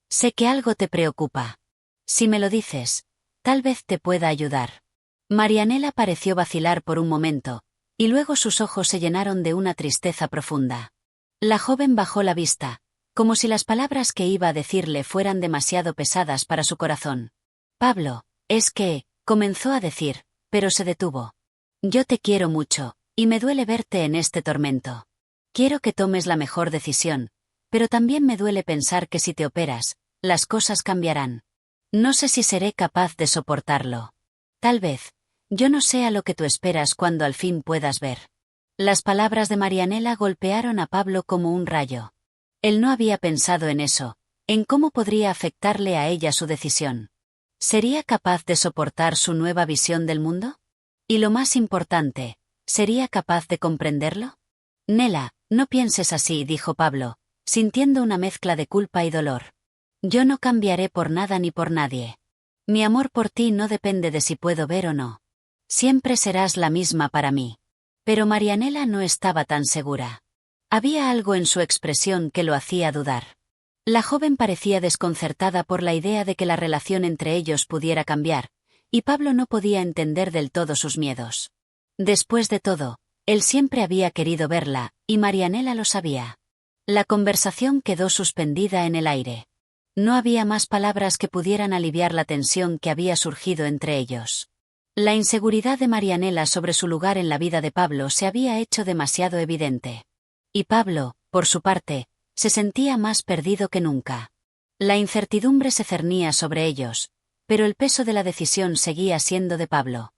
«Sé que algo te preocupa. Si me lo dices, tal vez te pueda ayudar». Marianela pareció vacilar por un momento, y luego sus ojos se llenaron de una tristeza profunda. La joven bajó la vista, como si las palabras que iba a decirle fueran demasiado pesadas para su corazón. «Pablo, es que», comenzó a decir, pero se detuvo. «Yo te quiero mucho, y me duele verte en este tormento. Quiero que tomes la mejor decisión, pero también me duele pensar que si te operas, las cosas cambiarán. No sé si seré capaz de soportarlo. Tal vez, yo no sea lo que tú esperas cuando al fin puedas ver». Las palabras de Marianela golpearon a Pablo como un rayo. Él no había pensado en eso, en cómo podría afectarle a ella su decisión. ¿Sería capaz de soportar su nueva visión del mundo? Y lo más importante, ¿sería capaz de comprenderlo? «Nela, no pienses así», dijo Pablo, sintiendo una mezcla de culpa y dolor. Yo no cambiaré por nada ni por nadie. Mi amor por ti no depende de si puedo ver o no. Siempre serás la misma para mí. Pero Marianela no estaba tan segura. Había algo en su expresión que lo hacía dudar. La joven parecía desconcertada por la idea de que la relación entre ellos pudiera cambiar, y Pablo no podía entender del todo sus miedos. Después de todo, él siempre había querido verla, y Marianela lo sabía. La conversación quedó suspendida en el aire. No había más palabras que pudieran aliviar la tensión que había surgido entre ellos. La inseguridad de Marianela sobre su lugar en la vida de Pablo se había hecho demasiado evidente. Y Pablo, por su parte, se sentía más perdido que nunca. La incertidumbre se cernía sobre ellos, pero el peso de la decisión seguía siendo de Pablo.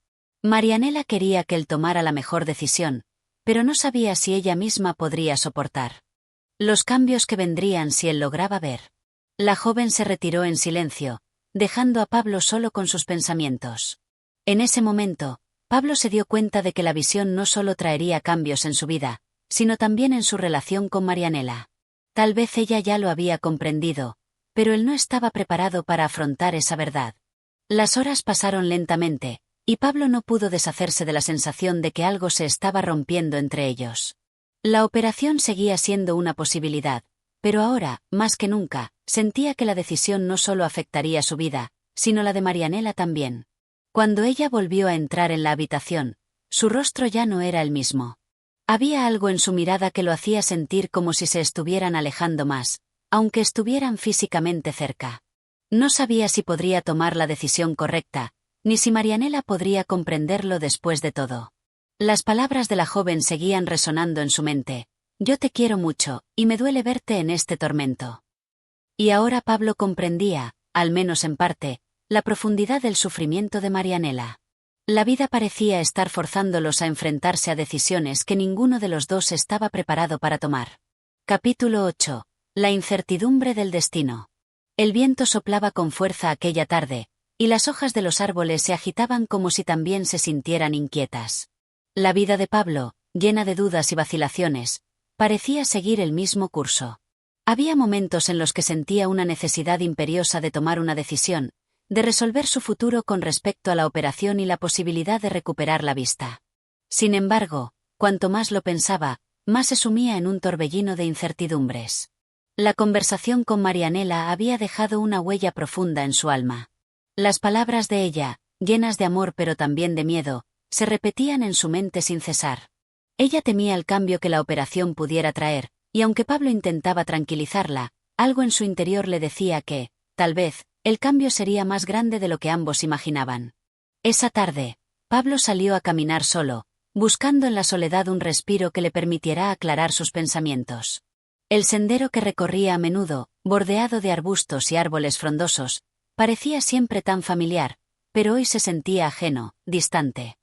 Marianela quería que él tomara la mejor decisión, pero no sabía si ella misma podría soportar los cambios que vendrían si él lograba ver. La joven se retiró en silencio, dejando a Pablo solo con sus pensamientos. En ese momento, Pablo se dio cuenta de que la visión no solo traería cambios en su vida, sino también en su relación con Marianela. Tal vez ella ya lo había comprendido, pero él no estaba preparado para afrontar esa verdad. Las horas pasaron lentamente, y Pablo no pudo deshacerse de la sensación de que algo se estaba rompiendo entre ellos. La operación seguía siendo una posibilidad, pero ahora, más que nunca, sentía que la decisión no solo afectaría su vida, sino la de Marianela también. Cuando ella volvió a entrar en la habitación, su rostro ya no era el mismo. Había algo en su mirada que lo hacía sentir como si se estuvieran alejando más, aunque estuvieran físicamente cerca. No sabía si podría tomar la decisión correcta, ni si Marianela podría comprenderlo después de todo. Las palabras de la joven seguían resonando en su mente. Yo te quiero mucho, y me duele verte en este tormento. Y ahora Pablo comprendía, al menos en parte, la profundidad del sufrimiento de Marianela. La vida parecía estar forzándolos a enfrentarse a decisiones que ninguno de los dos estaba preparado para tomar. Capítulo 8. La incertidumbre del destino. El viento soplaba con fuerza aquella tarde, y las hojas de los árboles se agitaban como si también se sintieran inquietas. La vida de Pablo, llena de dudas y vacilaciones, parecía seguir el mismo curso. Había momentos en los que sentía una necesidad imperiosa de tomar una decisión, de resolver su futuro con respecto a la operación y la posibilidad de recuperar la vista. Sin embargo, cuanto más lo pensaba, más se sumía en un torbellino de incertidumbres. La conversación con Marianela había dejado una huella profunda en su alma. Las palabras de ella, llenas de amor pero también de miedo, se repetían en su mente sin cesar. Ella temía el cambio que la operación pudiera traer, y aunque Pablo intentaba tranquilizarla, algo en su interior le decía que, tal vez, el cambio sería más grande de lo que ambos imaginaban. Esa tarde, Pablo salió a caminar solo, buscando en la soledad un respiro que le permitiera aclarar sus pensamientos. El sendero que recorría a menudo, bordeado de arbustos y árboles frondosos, parecía siempre tan familiar, pero hoy se sentía ajeno, distante.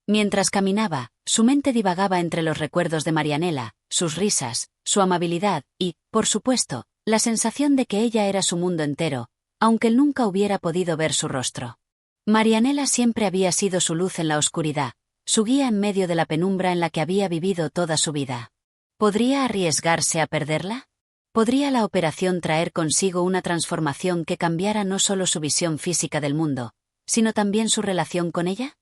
Mientras caminaba, su mente divagaba entre los recuerdos de Marianela, sus risas, su amabilidad y, por supuesto, la sensación de que ella era su mundo entero, aunque él nunca hubiera podido ver su rostro. Marianela siempre había sido su luz en la oscuridad, su guía en medio de la penumbra en la que había vivido toda su vida. ¿Podría arriesgarse a perderla? ¿Podría la operación traer consigo una transformación que cambiara no solo su visión física del mundo, sino también su relación con ella?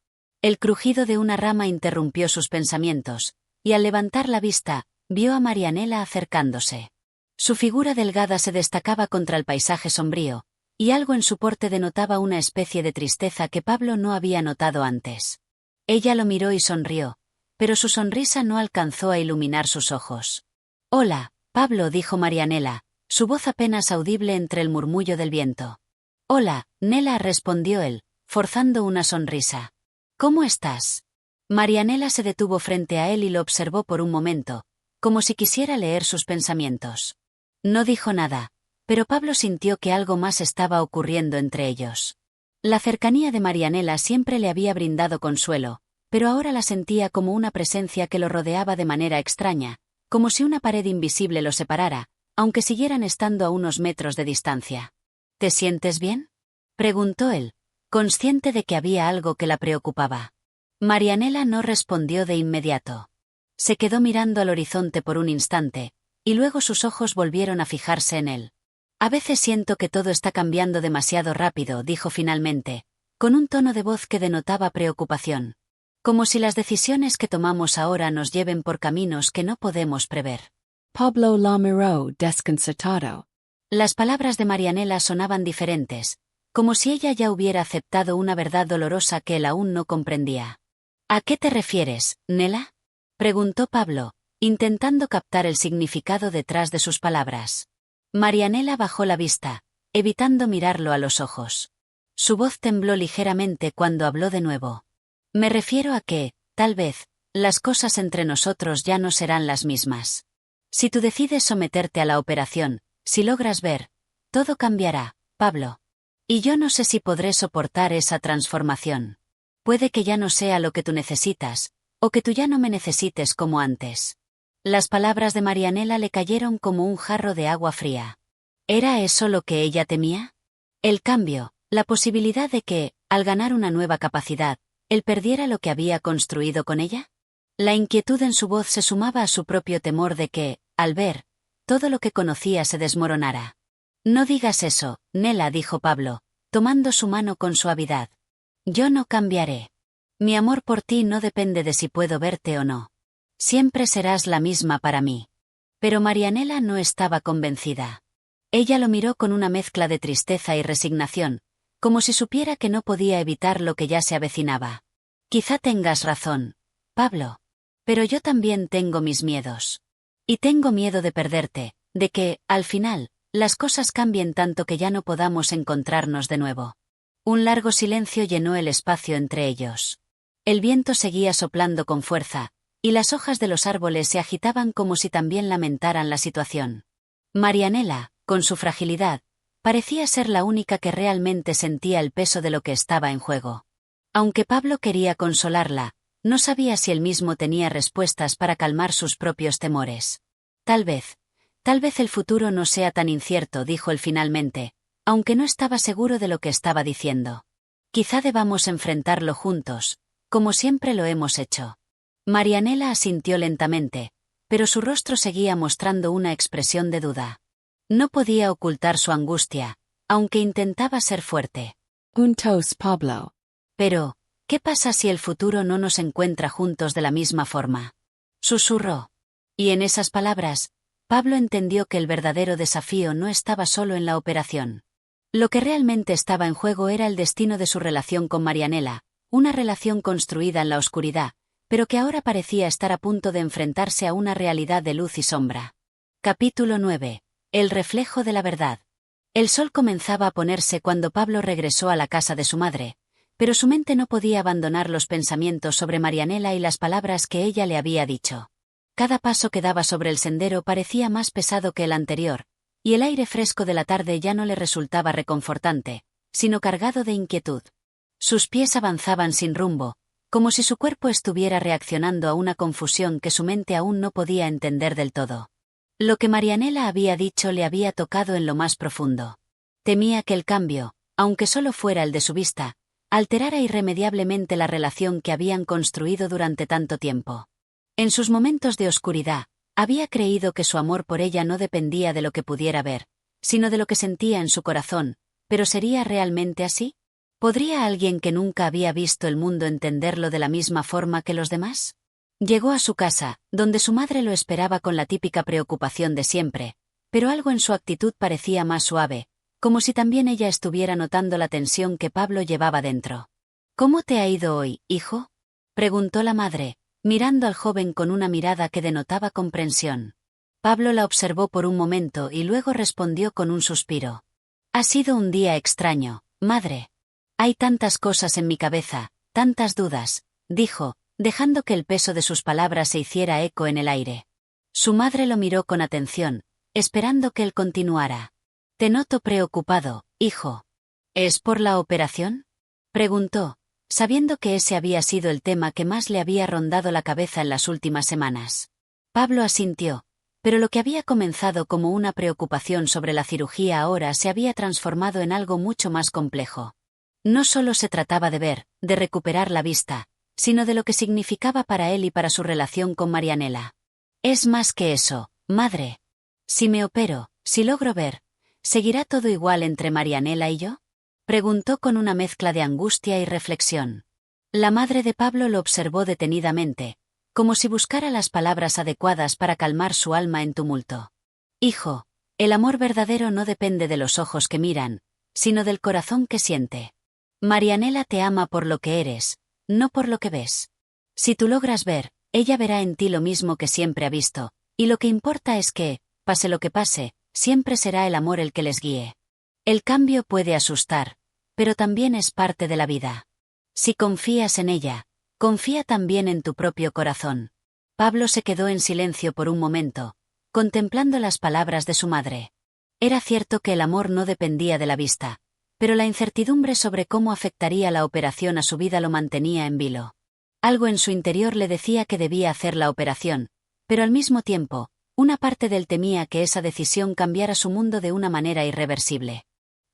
El crujido de una rama interrumpió sus pensamientos, y al levantar la vista, vio a Marianela acercándose. Su figura delgada se destacaba contra el paisaje sombrío, y algo en su porte denotaba una especie de tristeza que Pablo no había notado antes. Ella lo miró y sonrió, pero su sonrisa no alcanzó a iluminar sus ojos. «Hola, Pablo», dijo Marianela, su voz apenas audible entre el murmullo del viento. «Hola, Nela», respondió él, forzando una sonrisa. «¿Cómo estás?» Marianela se detuvo frente a él y lo observó por un momento, como si quisiera leer sus pensamientos. No dijo nada, pero Pablo sintió que algo más estaba ocurriendo entre ellos. La cercanía de Marianela siempre le había brindado consuelo, pero ahora la sentía como una presencia que lo rodeaba de manera extraña, como si una pared invisible lo separara, aunque siguieran estando a unos metros de distancia. «¿Te sientes bien?», preguntó él, consciente de que había algo que la preocupaba. Marianela no respondió de inmediato. Se quedó mirando al horizonte por un instante, y luego sus ojos volvieron a fijarse en él. A veces siento que todo está cambiando demasiado rápido, dijo finalmente, con un tono de voz que denotaba preocupación. Como si las decisiones que tomamos ahora nos lleven por caminos que no podemos prever. Pablo la miró desconcertado. Las palabras de Marianela sonaban diferentes, como si ella ya hubiera aceptado una verdad dolorosa que él aún no comprendía. ¿A qué te refieres, Nela? Preguntó Pablo, intentando captar el significado detrás de sus palabras. Marianela bajó la vista, evitando mirarlo a los ojos. Su voz tembló ligeramente cuando habló de nuevo. Me refiero a que, tal vez, las cosas entre nosotros ya no serán las mismas. Si tú decides someterte a la operación, si logras ver, todo cambiará, Pablo. Y yo no sé si podré soportar esa transformación. Puede que ya no sea lo que tú necesitas, o que tú ya no me necesites como antes. Las palabras de Marianela le cayeron como un jarro de agua fría. ¿Era eso lo que ella temía? El cambio, la posibilidad de que, al ganar una nueva capacidad, él perdiera lo que había construido con ella. La inquietud en su voz se sumaba a su propio temor de que, al ver, todo lo que conocía se desmoronara. No digas eso, Nela, dijo Pablo, tomando su mano con suavidad. Yo no cambiaré. Mi amor por ti no depende de si puedo verte o no. Siempre serás la misma para mí. Pero Marianela no estaba convencida. Ella lo miró con una mezcla de tristeza y resignación, como si supiera que no podía evitar lo que ya se avecinaba. Quizá tengas razón, Pablo. Pero yo también tengo mis miedos. Y tengo miedo de perderte, de que, al final, las cosas cambien tanto que ya no podamos encontrarnos de nuevo. Un largo silencio llenó el espacio entre ellos. El viento seguía soplando con fuerza, y las hojas de los árboles se agitaban como si también lamentaran la situación. Marianela, con su fragilidad, parecía ser la única que realmente sentía el peso de lo que estaba en juego. Aunque Pablo quería consolarla, no sabía si él mismo tenía respuestas para calmar sus propios temores. Tal vez el futuro no sea tan incierto, dijo él finalmente, aunque no estaba seguro de lo que estaba diciendo. Quizá debamos enfrentarlo juntos, como siempre lo hemos hecho. Marianela asintió lentamente, pero su rostro seguía mostrando una expresión de duda. No podía ocultar su angustia, aunque intentaba ser fuerte. Juntos, Pablo. Pero, ¿qué pasa si el futuro no nos encuentra juntos de la misma forma? Susurró. Y en esas palabras, Pablo entendió que el verdadero desafío no estaba solo en la operación. Lo que realmente estaba en juego era el destino de su relación con Marianela, una relación construida en la oscuridad, pero que ahora parecía estar a punto de enfrentarse a una realidad de luz y sombra. Capítulo 9. El reflejo de la verdad. El sol comenzaba a ponerse cuando Pablo regresó a la casa de su madre, pero su mente no podía abandonar los pensamientos sobre Marianela y las palabras que ella le había dicho. Cada paso que daba sobre el sendero parecía más pesado que el anterior, y el aire fresco de la tarde ya no le resultaba reconfortante, sino cargado de inquietud. Sus pies avanzaban sin rumbo, como si su cuerpo estuviera reaccionando a una confusión que su mente aún no podía entender del todo. Lo que Marianela había dicho le había tocado en lo más profundo. Temía que el cambio, aunque solo fuera el de su vista, alterara irremediablemente la relación que habían construido durante tanto tiempo. En sus momentos de oscuridad, había creído que su amor por ella no dependía de lo que pudiera ver, sino de lo que sentía en su corazón, pero ¿sería realmente así? ¿Podría alguien que nunca había visto el mundo entenderlo de la misma forma que los demás? Llegó a su casa, donde su madre lo esperaba con la típica preocupación de siempre, pero algo en su actitud parecía más suave, como si también ella estuviera notando la tensión que Pablo llevaba dentro. ¿Cómo te ha ido hoy, hijo?, preguntó la madre, mirando al joven con una mirada que denotaba comprensión. Pablo la observó por un momento y luego respondió con un suspiro. Ha sido un día extraño, madre. Hay tantas cosas en mi cabeza, tantas dudas, dijo, dejando que el peso de sus palabras se hiciera eco en el aire. Su madre lo miró con atención, esperando que él continuara. Te noto preocupado, hijo. ¿Es por la operación?, preguntó, sabiendo que ese había sido el tema que más le había rondado la cabeza en las últimas semanas. Pablo asintió, pero lo que había comenzado como una preocupación sobre la cirugía ahora se había transformado en algo mucho más complejo. No solo se trataba de ver, de recuperar la vista, sino de lo que significaba para él y para su relación con Marianela. Es más que eso, madre. Si me opero, si logro ver, ¿Seguirá todo igual entre Marianela y yo? Preguntó con una mezcla de angustia y reflexión. La madre de Pablo lo observó detenidamente, como si buscara las palabras adecuadas para calmar su alma en tumulto. Hijo, el amor verdadero no depende de los ojos que miran, sino del corazón que siente. Marianela te ama por lo que eres, no por lo que ves. Si tú logras ver, ella verá en ti lo mismo que siempre ha visto, y lo que importa es que, pase lo que pase, siempre será el amor el que les guíe. El cambio puede asustar, pero también es parte de la vida. Si confías en ella, confía también en tu propio corazón. Pablo se quedó en silencio por un momento, contemplando las palabras de su madre. Era cierto que el amor no dependía de la vista, pero la incertidumbre sobre cómo afectaría la operación a su vida lo mantenía en vilo. Algo en su interior le decía que debía hacer la operación, pero al mismo tiempo, una parte de él temía que esa decisión cambiara su mundo de una manera irreversible.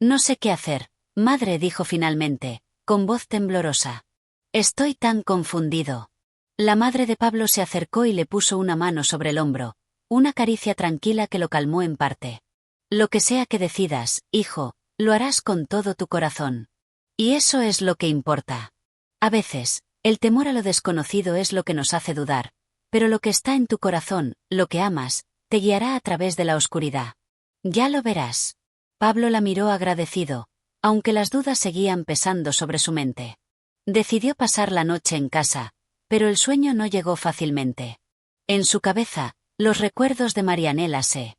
No sé qué hacer, madre, dijo finalmente, con voz temblorosa. Estoy tan confundido. La madre de Pablo se acercó y le puso una mano sobre el hombro, una caricia tranquila que lo calmó en parte. Lo que sea que decidas, hijo, lo harás con todo tu corazón. Y eso es lo que importa. A veces, el temor a lo desconocido es lo que nos hace dudar, pero lo que está en tu corazón, lo que amas, te guiará a través de la oscuridad. Ya lo verás. Pablo la miró agradecido, aunque las dudas seguían pesando sobre su mente. Decidió pasar la noche en casa, pero el sueño no llegó fácilmente. En su cabeza, los recuerdos de Marianela se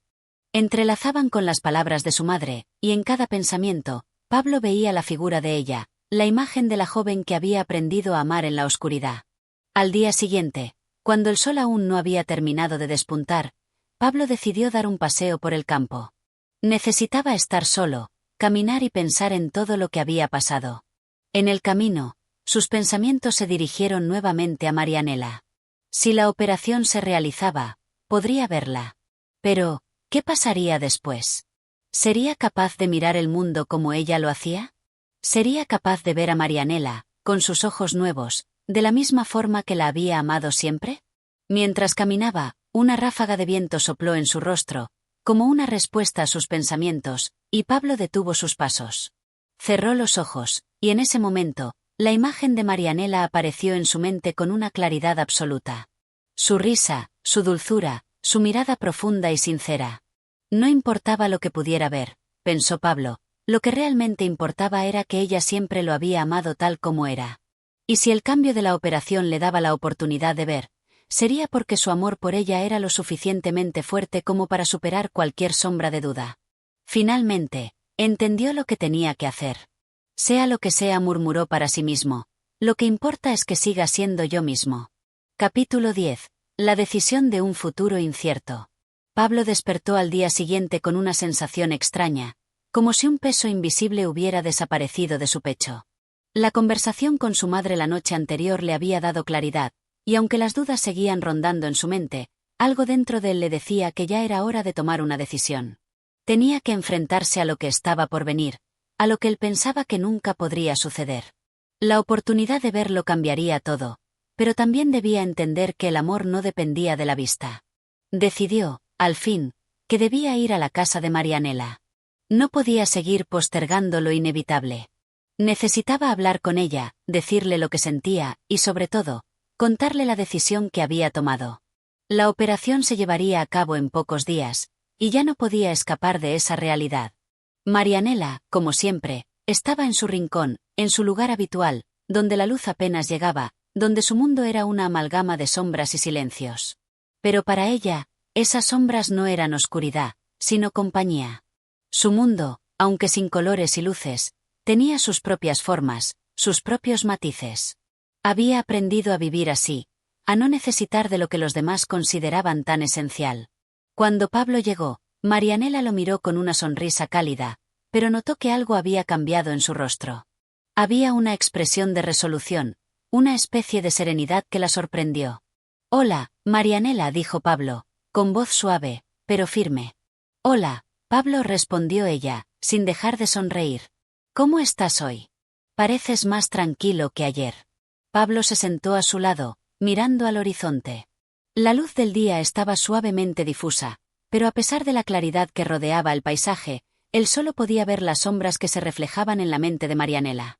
entrelazaban con las palabras de su madre, y en cada pensamiento, Pablo veía la figura de ella, la imagen de la joven que había aprendido a amar en la oscuridad. Al día siguiente, cuando el sol aún no había terminado de despuntar, Pablo decidió dar un paseo por el campo. Necesitaba estar solo, caminar y pensar en todo lo que había pasado. En el camino, sus pensamientos se dirigieron nuevamente a Marianela. Si la operación se realizaba, podría verla. Pero, ¿qué pasaría después? ¿Sería capaz de mirar el mundo como ella lo hacía? ¿Sería capaz de ver a Marianela, con sus ojos nuevos, de la misma forma que la había amado siempre? Mientras caminaba, una ráfaga de viento sopló en su rostro, como una respuesta a sus pensamientos, y Pablo detuvo sus pasos. Cerró los ojos, y en ese momento, la imagen de Marianela apareció en su mente con una claridad absoluta. Su risa, su dulzura, su mirada profunda y sincera. No importaba lo que pudiera ver, pensó Pablo, lo que realmente importaba era que ella siempre lo había amado tal como era. Y si el cambio de la operación le daba la oportunidad de ver, sería porque su amor por ella era lo suficientemente fuerte como para superar cualquier sombra de duda. Finalmente, entendió lo que tenía que hacer. Sea lo que sea, murmuró para sí mismo, lo que importa es que siga siendo yo mismo. Capítulo 10. La decisión de un futuro incierto. Pablo despertó al día siguiente con una sensación extraña, como si un peso invisible hubiera desaparecido de su pecho. La conversación con su madre la noche anterior le había dado claridad, y aunque las dudas seguían rondando en su mente, algo dentro de él le decía que ya era hora de tomar una decisión. Tenía que enfrentarse a lo que estaba por venir, a lo que él pensaba que nunca podría suceder. La oportunidad de verlo cambiaría todo, pero también debía entender que el amor no dependía de la vista. Decidió, al fin, que debía ir a la casa de Marianela. No podía seguir postergando lo inevitable. Necesitaba hablar con ella, decirle lo que sentía, y sobre todo, contarle la decisión que había tomado. La operación se llevaría a cabo en pocos días, y ya no podía escapar de esa realidad. Marianela, como siempre, estaba en su rincón, en su lugar habitual, donde la luz apenas llegaba, donde su mundo era una amalgama de sombras y silencios. Pero para ella, esas sombras no eran oscuridad, sino compañía. Su mundo, aunque sin colores y luces, tenía sus propias formas, sus propios matices. Había aprendido a vivir así, a no necesitar de lo que los demás consideraban tan esencial. Cuando Pablo llegó, Marianela lo miró con una sonrisa cálida, pero notó que algo había cambiado en su rostro. Había una expresión de resolución, una especie de serenidad que la sorprendió. «Hola, Marianela», dijo Pablo, con voz suave, pero firme. «Hola», Pablo, respondió ella, sin dejar de sonreír. «¿Cómo estás hoy? Pareces más tranquilo que ayer». Pablo se sentó a su lado, mirando al horizonte. La luz del día estaba suavemente difusa, pero a pesar de la claridad que rodeaba el paisaje, Él solo podía ver las sombras que se reflejaban en la mente de Marianela.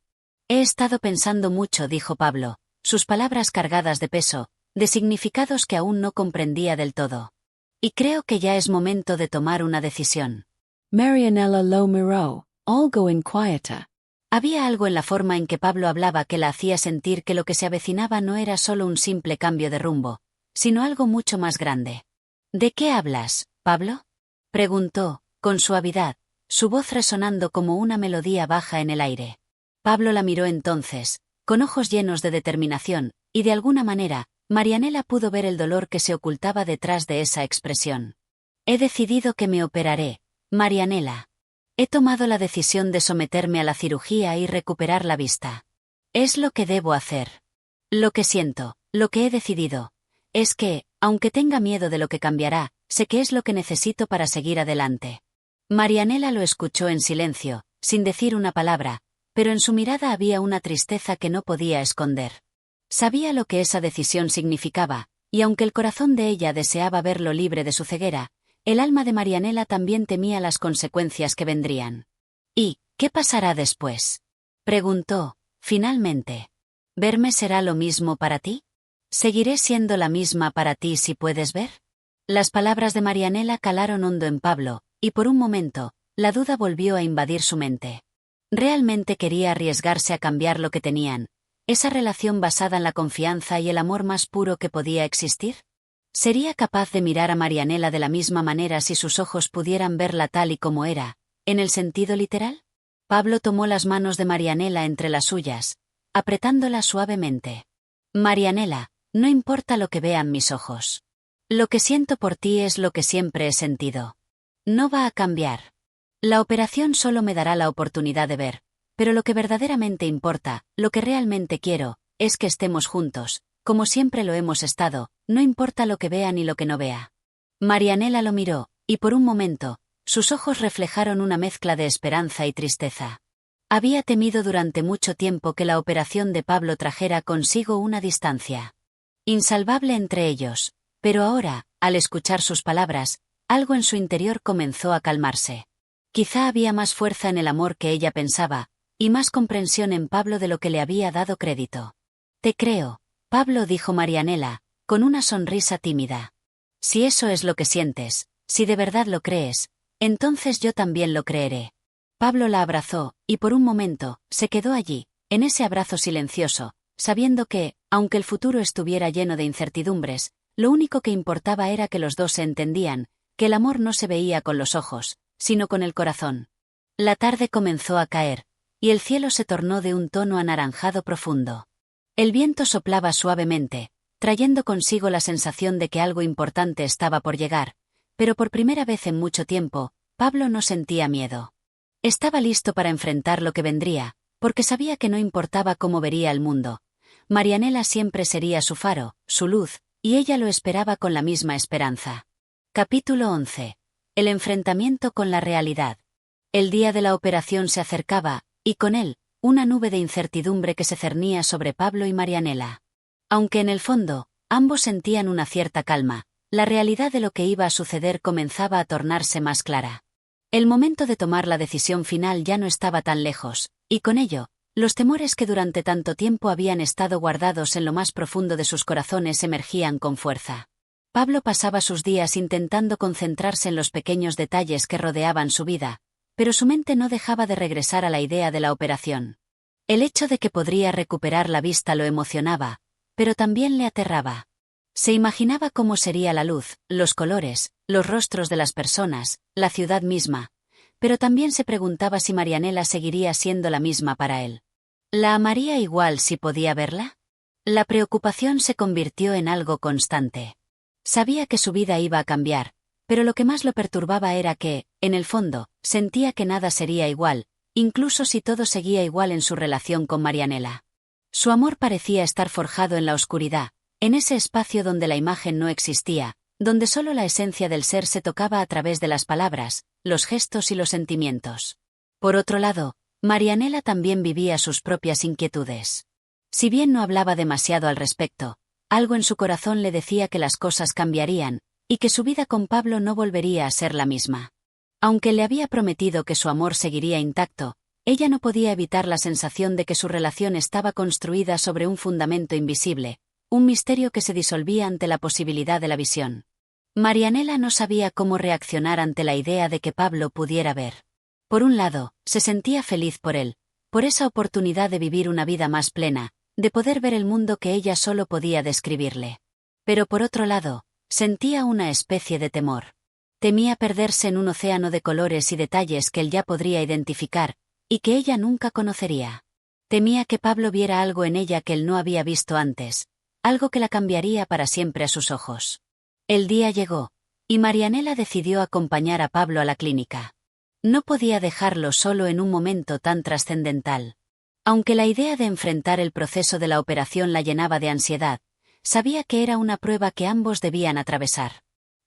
He estado pensando mucho, dijo Pablo, sus palabras cargadas de peso, de significados que aún no comprendía del todo. Y creo que ya es momento de tomar una decisión. Marianela lo miró, algo inquieta. Había algo en la forma en que Pablo hablaba que la hacía sentir que lo que se avecinaba no era solo un simple cambio de rumbo, sino algo mucho más grande. ¿De qué hablas, Pablo?, preguntó, con suavidad, su voz resonando como una melodía baja en el aire. Pablo la miró entonces, con ojos llenos de determinación, y de alguna manera, Marianela pudo ver el dolor que se ocultaba detrás de esa expresión. He decidido que me operaré, Marianela. He tomado la decisión de someterme a la cirugía y recuperar la vista. Es lo que debo hacer. Lo que siento, lo que he decidido, es que, aunque tenga miedo de lo que cambiará, sé que es lo que necesito para seguir adelante. Marianela lo escuchó en silencio, sin decir una palabra, pero en su mirada había una tristeza que no podía esconder. Sabía lo que esa decisión significaba, y aunque el corazón de ella deseaba verlo libre de su ceguera, el alma de Marianela también temía las consecuencias que vendrían. ¿Y qué pasará después?, preguntó, finalmente. ¿Verme será lo mismo para ti? ¿Seguiré siendo la misma para ti si puedes ver? Las palabras de Marianela calaron hondo en Pablo, y por un momento, la duda volvió a invadir su mente. ¿Realmente quería arriesgarse a cambiar lo que tenían, esa relación basada en la confianza y el amor más puro que podía existir? ¿Sería capaz de mirar a Marianela de la misma manera si sus ojos pudieran verla tal y como era, en el sentido literal? Pablo tomó las manos de Marianela entre las suyas, apretándola suavemente. Marianela, no importa lo que vean mis ojos. Lo que siento por ti es lo que siempre he sentido. No va a cambiar. La operación solo me dará la oportunidad de ver, pero lo que verdaderamente importa, lo que realmente quiero, es que estemos juntos, como siempre lo hemos estado, no importa lo que vea ni lo que no vea. Marianela lo miró, y por un momento, sus ojos reflejaron una mezcla de esperanza y tristeza. Había temido durante mucho tiempo que la operación de Pablo trajera consigo una distancia insalvable entre ellos, pero ahora, al escuchar sus palabras, algo en su interior comenzó a calmarse. Quizá había más fuerza en el amor que ella pensaba, y más comprensión en Pablo de lo que le había dado crédito. Te creo, Pablo, dijo Marianela, con una sonrisa tímida. Si eso es lo que sientes, si de verdad lo crees, entonces yo también lo creeré. Pablo la abrazó, y por un momento, se quedó allí, en ese abrazo silencioso, sabiendo que, aunque el futuro estuviera lleno de incertidumbres, lo único que importaba era que los dos se entendían, que el amor no se veía con los ojos, sino con el corazón. La tarde comenzó a caer, y el cielo se tornó de un tono anaranjado profundo. El viento soplaba suavemente, trayendo consigo la sensación de que algo importante estaba por llegar, pero por primera vez en mucho tiempo, Pablo no sentía miedo. Estaba listo para enfrentar lo que vendría, porque sabía que no importaba cómo vería el mundo. Marianela siempre sería su faro, su luz, y ella lo esperaba con la misma esperanza. Capítulo 11. El enfrentamiento con la realidad. El día de la operación se acercaba, y con él, una nube de incertidumbre que se cernía sobre Pablo y Marianela. Aunque en el fondo, ambos sentían una cierta calma, la realidad de lo que iba a suceder comenzaba a tornarse más clara. El momento de tomar la decisión final ya no estaba tan lejos, y con ello, los temores que durante tanto tiempo habían estado guardados en lo más profundo de sus corazones emergían con fuerza. Pablo pasaba sus días intentando concentrarse en los pequeños detalles que rodeaban su vida, pero su mente no dejaba de regresar a la idea de la operación. El hecho de que podría recuperar la vista lo emocionaba, pero también le aterraba. Se imaginaba cómo sería la luz, los colores, los rostros de las personas, la ciudad misma, pero también se preguntaba si Marianela seguiría siendo la misma para él. ¿La amaría igual si podía verla? La preocupación se convirtió en algo constante. Sabía que su vida iba a cambiar, pero lo que más lo perturbaba era que, en el fondo, sentía que nada sería igual, incluso si todo seguía igual en su relación con Marianela. Su amor parecía estar forjado en la oscuridad, en ese espacio donde la imagen no existía, donde solo la esencia del ser se tocaba a través de las palabras, los gestos y los sentimientos. Por otro lado, Marianela también vivía sus propias inquietudes. Si bien no hablaba demasiado al respecto, algo en su corazón le decía que las cosas cambiarían, y que su vida con Pablo no volvería a ser la misma. Aunque le había prometido que su amor seguiría intacto, ella no podía evitar la sensación de que su relación estaba construida sobre un fundamento invisible, un misterio que se disolvía ante la posibilidad de la visión. Marianela no sabía cómo reaccionar ante la idea de que Pablo pudiera ver. Por un lado, se sentía feliz por él, por esa oportunidad de vivir una vida más plena, de poder ver el mundo que ella solo podía describirle. Pero por otro lado, sentía una especie de temor. Temía perderse en un océano de colores y detalles que él ya podría identificar, y que ella nunca conocería. Temía que Pablo viera algo en ella que él no había visto antes, algo que la cambiaría para siempre a sus ojos. El día llegó, y Marianela decidió acompañar a Pablo a la clínica. No podía dejarlo solo en un momento tan trascendental. Aunque la idea de enfrentar el proceso de la operación la llenaba de ansiedad, sabía que era una prueba que ambos debían atravesar.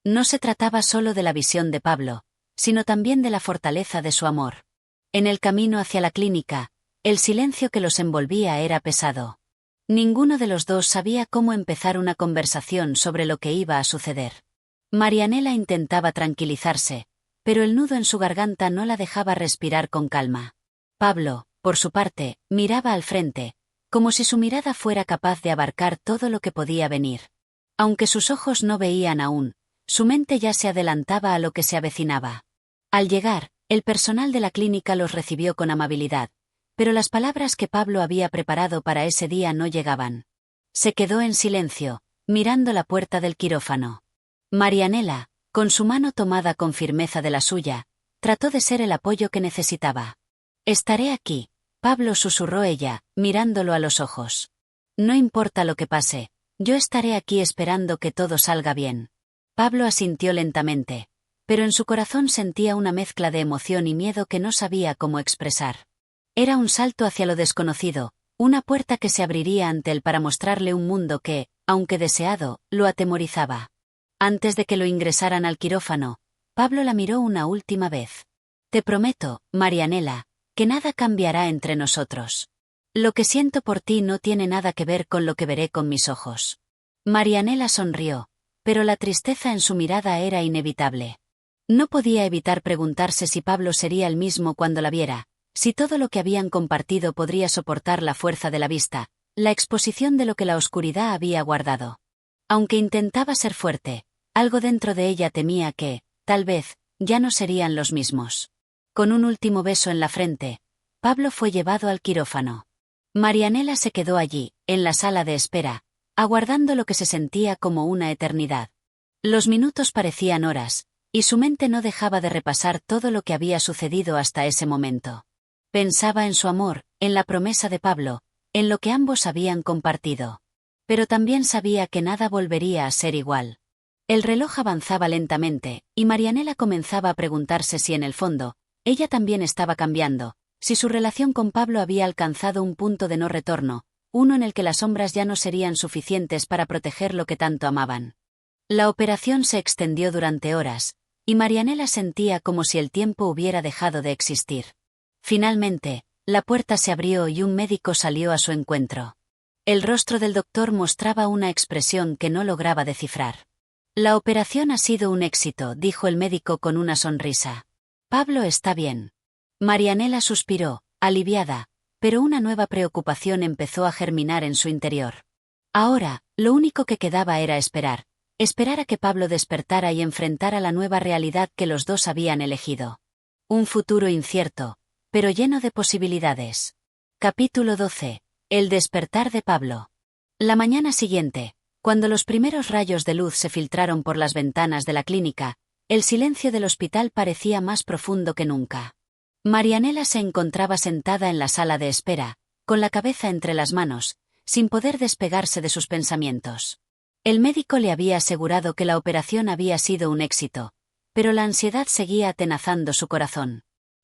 No se trataba solo de la visión de Pablo, sino también de la fortaleza de su amor. En el camino hacia la clínica, el silencio que los envolvía era pesado. Ninguno de los dos sabía cómo empezar una conversación sobre lo que iba a suceder. Marianela intentaba tranquilizarse, pero el nudo en su garganta no la dejaba respirar con calma. Pablo, por su parte, miraba al frente, como si su mirada fuera capaz de abarcar todo lo que podía venir. Aunque sus ojos no veían aún, su mente ya se adelantaba a lo que se avecinaba. Al llegar, el personal de la clínica los recibió con amabilidad, pero las palabras que Pablo había preparado para ese día no llegaban. Se quedó en silencio, mirando la puerta del quirófano. Marianela, con su mano tomada con firmeza de la suya, trató de ser el apoyo que necesitaba. «Estaré aquí», Pablo susurró ella, mirándolo a los ojos. «No importa lo que pase, yo estaré aquí esperando que todo salga bien». Pablo asintió lentamente, pero en su corazón sentía una mezcla de emoción y miedo que no sabía cómo expresar. Era un salto hacia lo desconocido, una puerta que se abriría ante él para mostrarle un mundo que, aunque deseado, lo atemorizaba. Antes de que lo ingresaran al quirófano, Pablo la miró una última vez. «Te prometo, Marianela, que nada cambiará entre nosotros. Lo que siento por ti no tiene nada que ver con lo que veré con mis ojos». Marianela sonrió, pero la tristeza en su mirada era inevitable. No podía evitar preguntarse si Pablo sería el mismo cuando la viera, si todo lo que habían compartido podría soportar la fuerza de la vista, la exposición de lo que la oscuridad había guardado. Aunque intentaba ser fuerte, algo dentro de ella temía que, tal vez, ya no serían los mismos. Con un último beso en la frente, Pablo fue llevado al quirófano. Marianela se quedó allí, en la sala de espera, aguardando lo que se sentía como una eternidad. Los minutos parecían horas, y su mente no dejaba de repasar todo lo que había sucedido hasta ese momento. Pensaba en su amor, en la promesa de Pablo, en lo que ambos habían compartido. Pero también sabía que nada volvería a ser igual. El reloj avanzaba lentamente, y Marianela comenzaba a preguntarse si en el fondo, ella también estaba cambiando, si su relación con Pablo había alcanzado un punto de no retorno, uno en el que las sombras ya no serían suficientes para proteger lo que tanto amaban. La operación se extendió durante horas, y Marianela sentía como si el tiempo hubiera dejado de existir. Finalmente, la puerta se abrió y un médico salió a su encuentro. El rostro del doctor mostraba una expresión que no lograba descifrar. «La operación ha sido un éxito», dijo el médico con una sonrisa. «Pablo está bien». Marianela suspiró, aliviada, pero una nueva preocupación empezó a germinar en su interior. Ahora, lo único que quedaba era esperar a que Pablo despertara y enfrentara la nueva realidad que los dos habían elegido. Un futuro incierto, pero lleno de posibilidades. Capítulo 12. El despertar de Pablo. La mañana siguiente, cuando los primeros rayos de luz se filtraron por las ventanas de la clínica, el silencio del hospital parecía más profundo que nunca. Marianela se encontraba sentada en la sala de espera, con la cabeza entre las manos, sin poder despegarse de sus pensamientos. El médico le había asegurado que la operación había sido un éxito, pero la ansiedad seguía atenazando su corazón.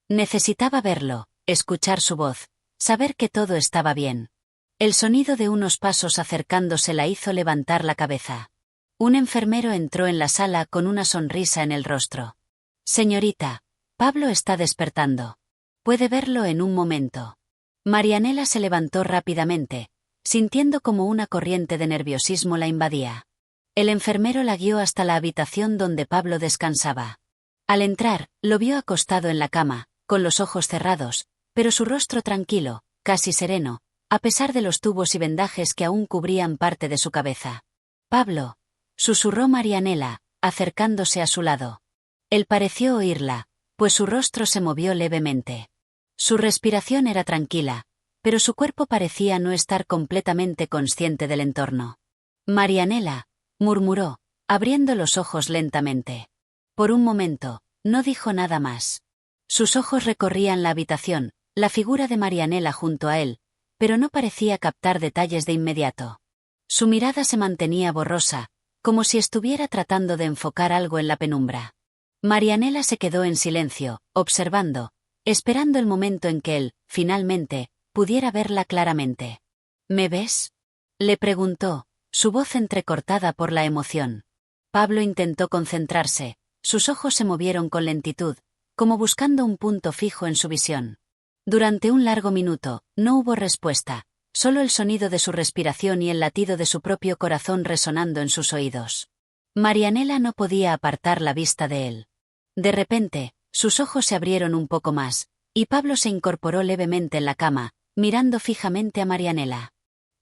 Necesitaba verlo, escuchar su voz, saber que todo estaba bien. El sonido de unos pasos acercándose la hizo levantar la cabeza. Un enfermero entró en la sala con una sonrisa en el rostro. «Señorita, Pablo está despertando. Puede verlo en un momento». Marianela se levantó rápidamente, sintiendo como una corriente de nerviosismo la invadía. El enfermero la guió hasta la habitación donde Pablo descansaba. Al entrar, lo vio acostado en la cama, con los ojos cerrados, pero su rostro tranquilo, casi sereno, a pesar de los tubos y vendajes que aún cubrían parte de su cabeza. «Pablo», susurró Marianela, acercándose a su lado. Él pareció oírla, pues su rostro se movió levemente. Su respiración era tranquila, pero su cuerpo parecía no estar completamente consciente del entorno. «Marianela», murmuró, abriendo los ojos lentamente. Por un momento, no dijo nada más. Sus ojos recorrían la habitación, la figura de Marianela junto a él, pero no parecía captar detalles de inmediato. Su mirada se mantenía borrosa, como si estuviera tratando de enfocar algo en la penumbra. Marianela se quedó en silencio, observando, esperando el momento en que él, finalmente, pudiera verla claramente. «¿Me ves?», le preguntó, su voz entrecortada por la emoción. Pablo intentó concentrarse, sus ojos se movieron con lentitud, como buscando un punto fijo en su visión. Durante un largo minuto, no hubo respuesta, solo el sonido de su respiración y el latido de su propio corazón resonando en sus oídos. Marianela no podía apartar la vista de él. De repente, sus ojos se abrieron un poco más, y Pablo se incorporó levemente en la cama, mirando fijamente a Marianela.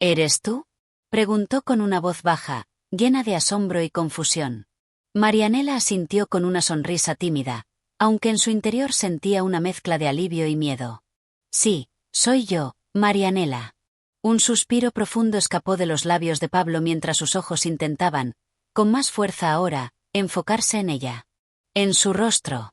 «¿Eres tú?», preguntó con una voz baja, llena de asombro y confusión. Marianela asintió con una sonrisa tímida, aunque en su interior sentía una mezcla de alivio y miedo. «Sí, soy yo, Marianela». Un suspiro profundo escapó de los labios de Pablo mientras sus ojos intentaban, con más fuerza ahora, enfocarse en ella. En su rostro.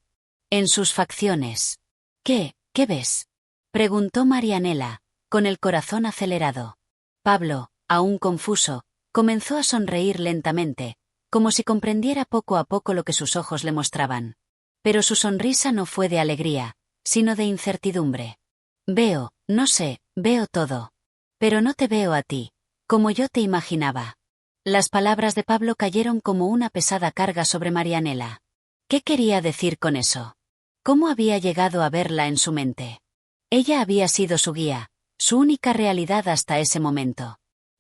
En sus facciones. ¿Qué ves?», preguntó Marianela, con el corazón acelerado. Pablo, aún confuso, comenzó a sonreír lentamente, como si comprendiera poco a poco lo que sus ojos le mostraban. Pero su sonrisa no fue de alegría, sino de incertidumbre. Veo todo. Pero no te veo a ti, como yo te imaginaba». Las palabras de Pablo cayeron como una pesada carga sobre Marianela. ¿Qué quería decir con eso? ¿Cómo había llegado a verla en su mente? Ella había sido su guía, su única realidad hasta ese momento.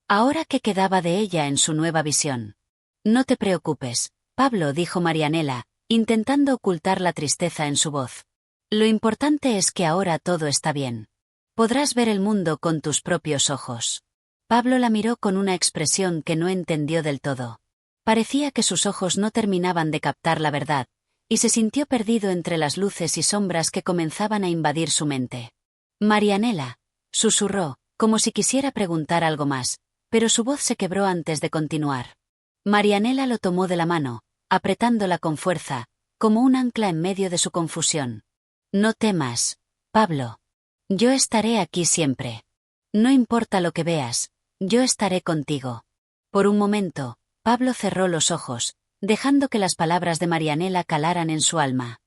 ¿Ahora qué quedaba de ella en su nueva visión? «No te preocupes», Pablo, dijo Marianela, intentando ocultar la tristeza en su voz. «Lo importante es que ahora todo está bien. Podrás ver el mundo con tus propios ojos». Pablo la miró con una expresión que no entendió del todo. Parecía que sus ojos no terminaban de captar la verdad, y se sintió perdido entre las luces y sombras que comenzaban a invadir su mente. «Marianela», susurró, como si quisiera preguntar algo más, pero su voz se quebró antes de continuar. Marianela lo tomó de la mano, apretándola con fuerza, como un ancla en medio de su confusión. «No temas, Pablo. Yo estaré aquí siempre. No importa lo que veas, yo estaré contigo». Por un momento, Pablo cerró los ojos, dejando que las palabras de Marianela calaran en su alma.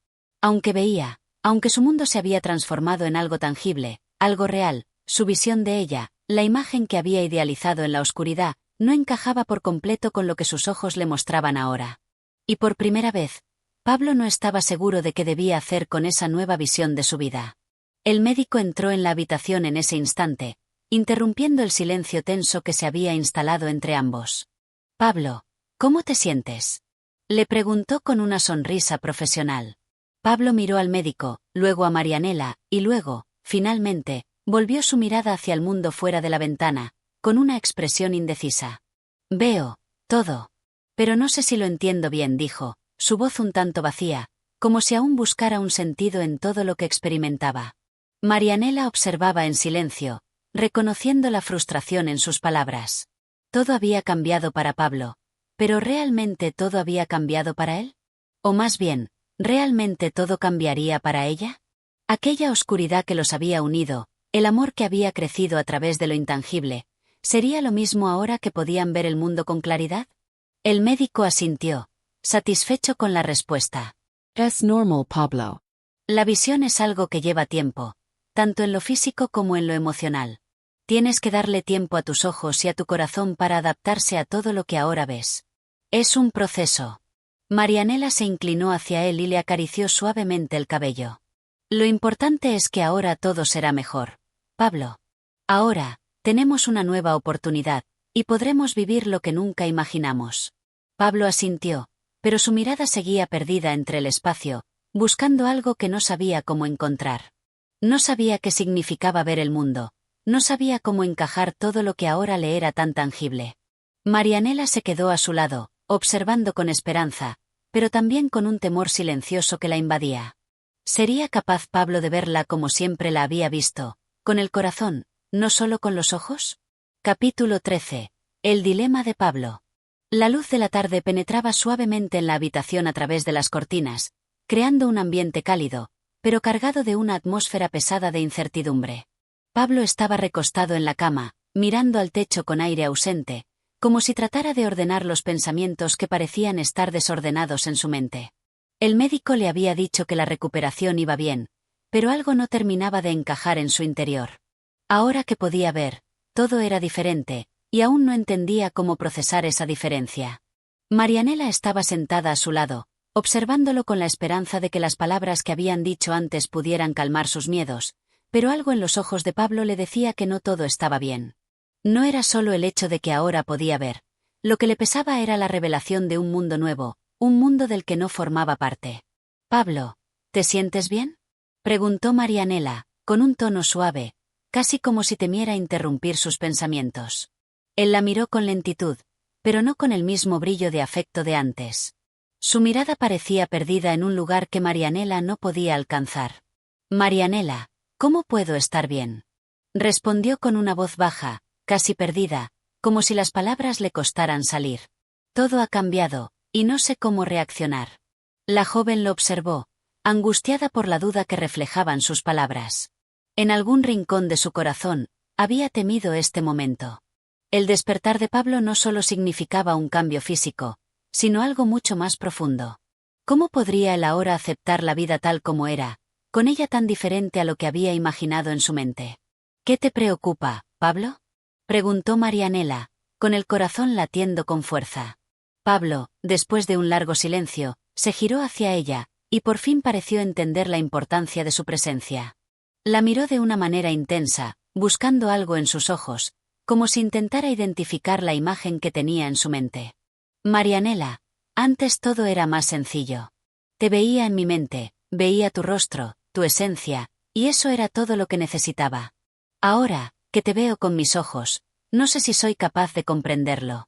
Aunque su mundo se había transformado en algo tangible, algo real, su visión de ella, la imagen que había idealizado en la oscuridad, no encajaba por completo con lo que sus ojos le mostraban ahora. Y por primera vez, Pablo no estaba seguro de qué debía hacer con esa nueva visión de su vida. El médico entró en la habitación en ese instante, interrumpiendo el silencio tenso que se había instalado entre ambos. «Pablo, ¿cómo te sientes?», le preguntó con una sonrisa profesional. Pablo miró al médico, luego a Marianela, y luego, finalmente, volvió su mirada hacia el mundo fuera de la ventana, con una expresión indecisa. «Veo todo. Pero no sé si lo entiendo bien», dijo, su voz un tanto vacía, como si aún buscara un sentido en todo lo que experimentaba. Marianela observaba en silencio, reconociendo la frustración en sus palabras. Todo había cambiado para Pablo, pero ¿realmente todo había cambiado para él? O más bien, ¿realmente todo cambiaría para ella? Aquella oscuridad que los había unido, el amor que había crecido a través de lo intangible, ¿sería lo mismo ahora que podían ver el mundo con claridad? El médico asintió, satisfecho con la respuesta. Es normal, Pablo. La visión es algo que lleva tiempo, tanto en lo físico como en lo emocional. Tienes que darle tiempo a tus ojos y a tu corazón para adaptarse a todo lo que ahora ves. Es un proceso. Marianela se inclinó hacia él y le acarició suavemente el cabello. Lo importante es que ahora todo será mejor, Pablo. Ahora, tenemos una nueva oportunidad, y podremos vivir lo que nunca imaginamos. Pablo asintió, pero su mirada seguía perdida entre el espacio, buscando algo que no sabía cómo encontrar. No sabía qué significaba ver el mundo, no sabía cómo encajar todo lo que ahora le era tan tangible. Marianela se quedó a su lado, observando con esperanza, pero también con un temor silencioso que la invadía. ¿Sería capaz Pablo de verla como siempre la había visto, con el corazón, no solo con los ojos? Capítulo 13. El dilema de Pablo. La luz de la tarde penetraba suavemente en la habitación a través de las cortinas, creando un ambiente cálido, pero cargado de una atmósfera pesada de incertidumbre. Pablo estaba recostado en la cama, mirando al techo con aire ausente, como si tratara de ordenar los pensamientos que parecían estar desordenados en su mente. El médico le había dicho que la recuperación iba bien, pero algo no terminaba de encajar en su interior. Ahora que podía ver, todo era diferente, y aún no entendía cómo procesar esa diferencia. Marianela estaba sentada a su lado, observándolo con la esperanza de que las palabras que habían dicho antes pudieran calmar sus miedos, pero algo en los ojos de Pablo le decía que no todo estaba bien. No era solo el hecho de que ahora podía ver. Lo que le pesaba era la revelación de un mundo nuevo, un mundo del que no formaba parte. «Pablo, ¿te sientes bien?», preguntó Marianela, con un tono suave, casi como si temiera interrumpir sus pensamientos. Él la miró con lentitud, pero no con el mismo brillo de afecto de antes. Su mirada parecía perdida en un lugar que Marianela no podía alcanzar. «Marianela, ¿cómo puedo estar bien?», respondió con una voz baja, casi perdida, como si las palabras le costaran salir. «Todo ha cambiado, y no sé cómo reaccionar». La joven lo observó, angustiada por la duda que reflejaban sus palabras. En algún rincón de su corazón, había temido este momento. El despertar de Pablo no solo significaba un cambio físico, sino algo mucho más profundo. ¿Cómo podría él ahora aceptar la vida tal como era, con ella tan diferente a lo que había imaginado en su mente? «¿Qué te preocupa, Pablo?», preguntó Marianela, con el corazón latiendo con fuerza. Pablo, después de un largo silencio, se giró hacia ella, y por fin pareció entender la importancia de su presencia. La miró de una manera intensa, buscando algo en sus ojos, como si intentara identificar la imagen que tenía en su mente. «Marianela, antes todo era más sencillo. Te veía en mi mente, veía tu rostro, tu esencia, y eso era todo lo que necesitaba. Ahora, que te veo con mis ojos, no sé si soy capaz de comprenderlo.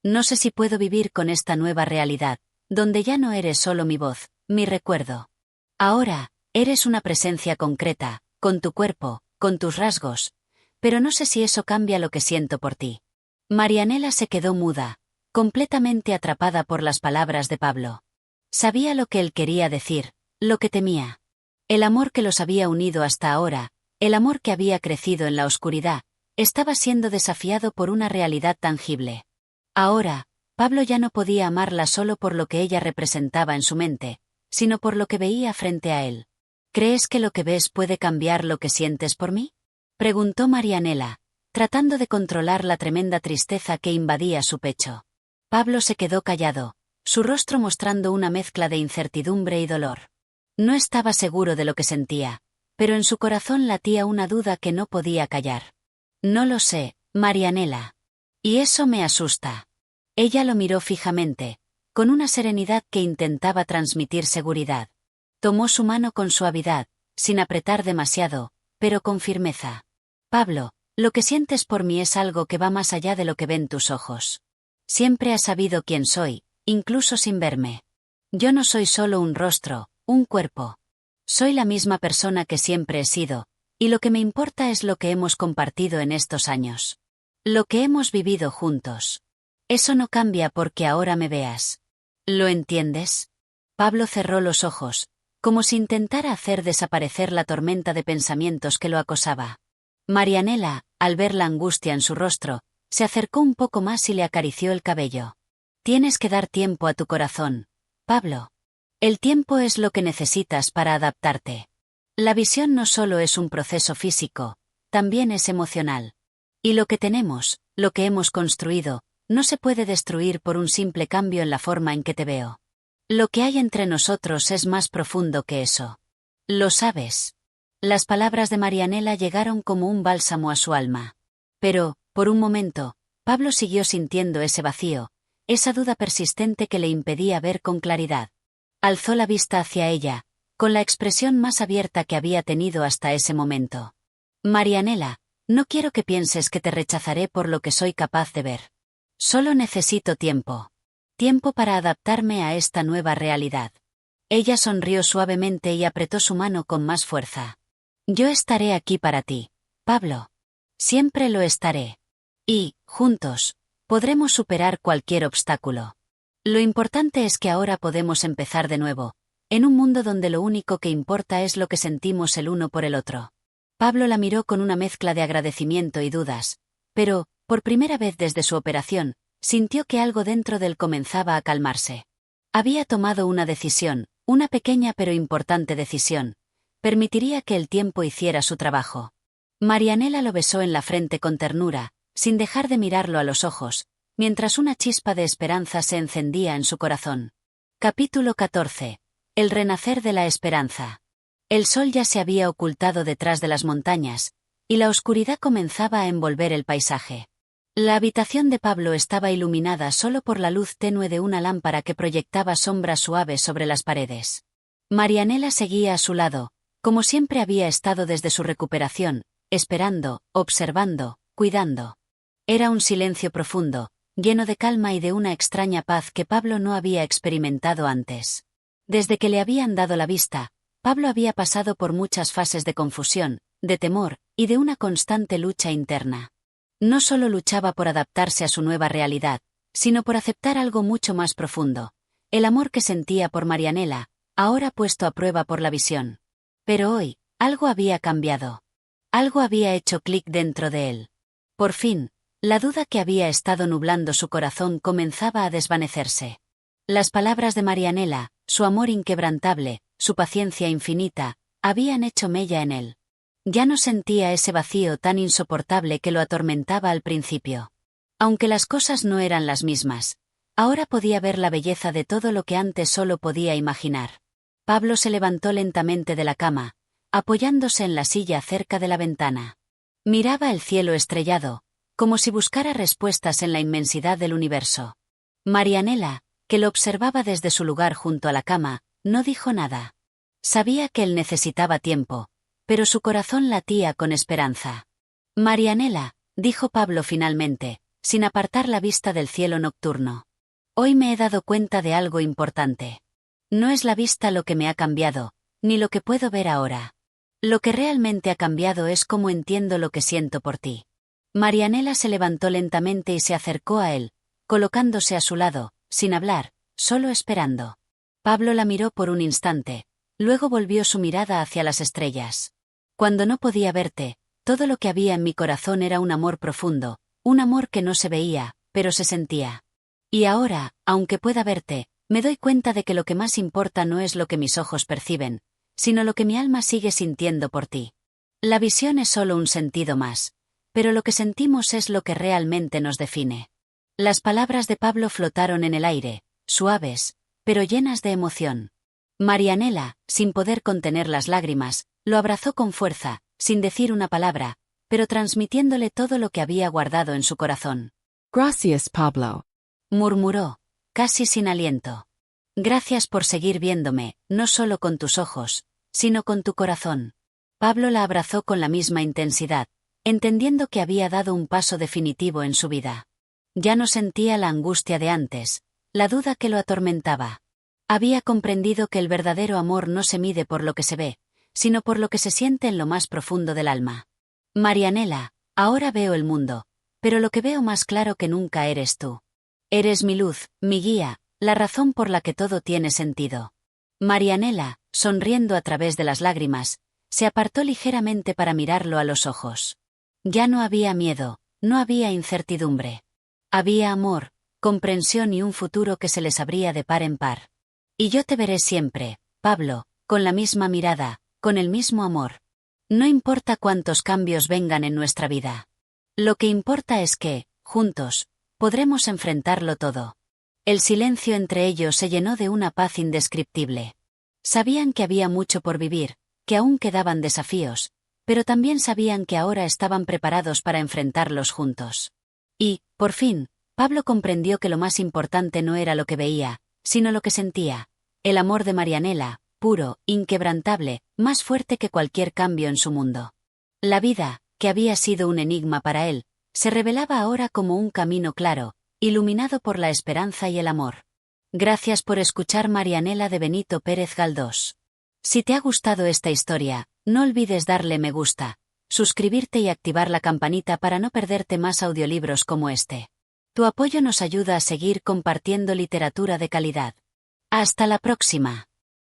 No sé si puedo vivir con esta nueva realidad, donde ya no eres solo mi voz, mi recuerdo. Ahora, eres una presencia concreta, con tu cuerpo, con tus rasgos, pero no sé si eso cambia lo que siento por ti». Marianela se quedó muda, completamente atrapada por las palabras de Pablo. Sabía lo que él quería decir, lo que temía. El amor que los había unido hasta ahora, el amor que había crecido en la oscuridad, estaba siendo desafiado por una realidad tangible. Ahora, Pablo ya no podía amarla solo por lo que ella representaba en su mente, sino por lo que veía frente a él. «¿Crees que lo que ves puede cambiar lo que sientes por mí?», preguntó Marianela, tratando de controlar la tremenda tristeza que invadía su pecho. Pablo se quedó callado, su rostro mostrando una mezcla de incertidumbre y dolor. No estaba seguro de lo que sentía, pero en su corazón latía una duda que no podía callar. «No lo sé, Marianela. Y eso me asusta». Ella lo miró fijamente, con una serenidad que intentaba transmitir seguridad. Tomó su mano con suavidad, sin apretar demasiado, pero con firmeza. «Pablo, lo que sientes por mí es algo que va más allá de lo que ven tus ojos. Siempre has sabido quién soy, incluso sin verme. Yo no soy solo un rostro, un cuerpo. Soy la misma persona que siempre he sido, y lo que me importa es lo que hemos compartido en estos años. Lo que hemos vivido juntos. Eso no cambia porque ahora me veas. ¿Lo entiendes?». Pablo cerró los ojos, como si intentara hacer desaparecer la tormenta de pensamientos que lo acosaba. Marianela, al ver la angustia en su rostro, se acercó un poco más y le acarició el cabello. «Tienes que dar tiempo a tu corazón, Pablo. El tiempo es lo que necesitas para adaptarte. La visión no solo es un proceso físico, también es emocional. Y lo que tenemos, lo que hemos construido, no se puede destruir por un simple cambio en la forma en que te veo. Lo que hay entre nosotros es más profundo que eso. Lo sabes». Las palabras de Marianela llegaron como un bálsamo a su alma. Pero, por un momento, Pablo siguió sintiendo ese vacío, esa duda persistente que le impedía ver con claridad. Alzó la vista hacia ella, con la expresión más abierta que había tenido hasta ese momento. Marianela, no quiero que pienses que te rechazaré por lo que soy capaz de ver. Solo necesito tiempo. Tiempo para adaptarme a esta nueva realidad. Ella sonrió suavemente y apretó su mano con más fuerza. Yo estaré aquí para ti, Pablo. Siempre lo estaré. Y, juntos, podremos superar cualquier obstáculo. Lo importante es que ahora podemos empezar de nuevo, en un mundo donde lo único que importa es lo que sentimos el uno por el otro. Pablo la miró con una mezcla de agradecimiento y dudas, pero, por primera vez desde su operación, sintió que algo dentro de él comenzaba a calmarse. Había tomado una decisión, una pequeña pero importante decisión. Permitiría que el tiempo hiciera su trabajo. Marianela lo besó en la frente con ternura, sin dejar de mirarlo a los ojos, mientras una chispa de esperanza se encendía en su corazón. Capítulo 14. El renacer de la esperanza. El sol ya se había ocultado detrás de las montañas, y la oscuridad comenzaba a envolver el paisaje. La habitación de Pablo estaba iluminada solo por la luz tenue de una lámpara que proyectaba sombras suaves sobre las paredes. Marianela seguía a su lado, como siempre había estado desde su recuperación, esperando, observando, cuidando. Era un silencio profundo, lleno de calma y de una extraña paz que Pablo no había experimentado antes. Desde que le habían dado la vista, Pablo había pasado por muchas fases de confusión, de temor, y de una constante lucha interna. No solo luchaba por adaptarse a su nueva realidad, sino por aceptar algo mucho más profundo, el amor que sentía por Marianela, ahora puesto a prueba por la visión. Pero hoy, algo había cambiado. Algo había hecho clic dentro de él. Por fin, la duda que había estado nublando su corazón comenzaba a desvanecerse. Las palabras de Marianela, su amor inquebrantable, su paciencia infinita, habían hecho mella en él. Ya no sentía ese vacío tan insoportable que lo atormentaba al principio. Aunque las cosas no eran las mismas, ahora podía ver la belleza de todo lo que antes solo podía imaginar. Pablo se levantó lentamente de la cama, apoyándose en la silla cerca de la ventana. Miraba el cielo estrellado, como si buscara respuestas en la inmensidad del universo. Marianela, que lo observaba desde su lugar junto a la cama, no dijo nada. Sabía que él necesitaba tiempo, pero su corazón latía con esperanza. Marianela, dijo Pablo finalmente, sin apartar la vista del cielo nocturno. Hoy me he dado cuenta de algo importante. No es la vista lo que me ha cambiado, ni lo que puedo ver ahora. Lo que realmente ha cambiado es cómo entiendo lo que siento por ti. Marianela se levantó lentamente y se acercó a él, colocándose a su lado, sin hablar, solo esperando. Pablo la miró por un instante, luego volvió su mirada hacia las estrellas. Cuando no podía verte, todo lo que había en mi corazón era un amor profundo, un amor que no se veía, pero se sentía. Y ahora, aunque pueda verte, me doy cuenta de que lo que más importa no es lo que mis ojos perciben, sino lo que mi alma sigue sintiendo por ti. La visión es solo un sentido más, pero lo que sentimos es lo que realmente nos define. Las palabras de Pablo flotaron en el aire, suaves, pero llenas de emoción. Marianela, sin poder contener las lágrimas, lo abrazó con fuerza, sin decir una palabra, pero transmitiéndole todo lo que había guardado en su corazón. Gracias, Pablo. Murmuró, casi sin aliento. Gracias por seguir viéndome, no solo con tus ojos, sino con tu corazón. Pablo la abrazó con la misma intensidad, entendiendo que había dado un paso definitivo en su vida. Ya no sentía la angustia de antes, la duda que lo atormentaba. Había comprendido que el verdadero amor no se mide por lo que se ve, sino por lo que se siente en lo más profundo del alma. Marianela, ahora veo el mundo, pero lo que veo más claro que nunca eres tú. Eres mi luz, mi guía, la razón por la que todo tiene sentido. Marianela, sonriendo a través de las lágrimas, se apartó ligeramente para mirarlo a los ojos. Ya no había miedo, no había incertidumbre. Había amor, comprensión y un futuro que se les abría de par en par. Y yo te veré siempre, Pablo, con la misma mirada, con el mismo amor. No importa cuántos cambios vengan en nuestra vida. Lo que importa es que, juntos, podremos enfrentarlo todo. El silencio entre ellos se llenó de una paz indescriptible. Sabían que había mucho por vivir, que aún quedaban desafíos, pero también sabían que ahora estaban preparados para enfrentarlos juntos. Y, por fin, Pablo comprendió que lo más importante no era lo que veía, sino lo que sentía. El amor de Marianela, puro, inquebrantable, más fuerte que cualquier cambio en su mundo. La vida, que había sido un enigma para él, se revelaba ahora como un camino claro, iluminado por la esperanza y el amor. Gracias por escuchar Marianela de Benito Pérez Galdós. Si te ha gustado esta historia, no olvides darle me gusta, suscribirte y activar la campanita para no perderte más audiolibros como este. Tu apoyo nos ayuda a seguir compartiendo literatura de calidad. Hasta la próxima.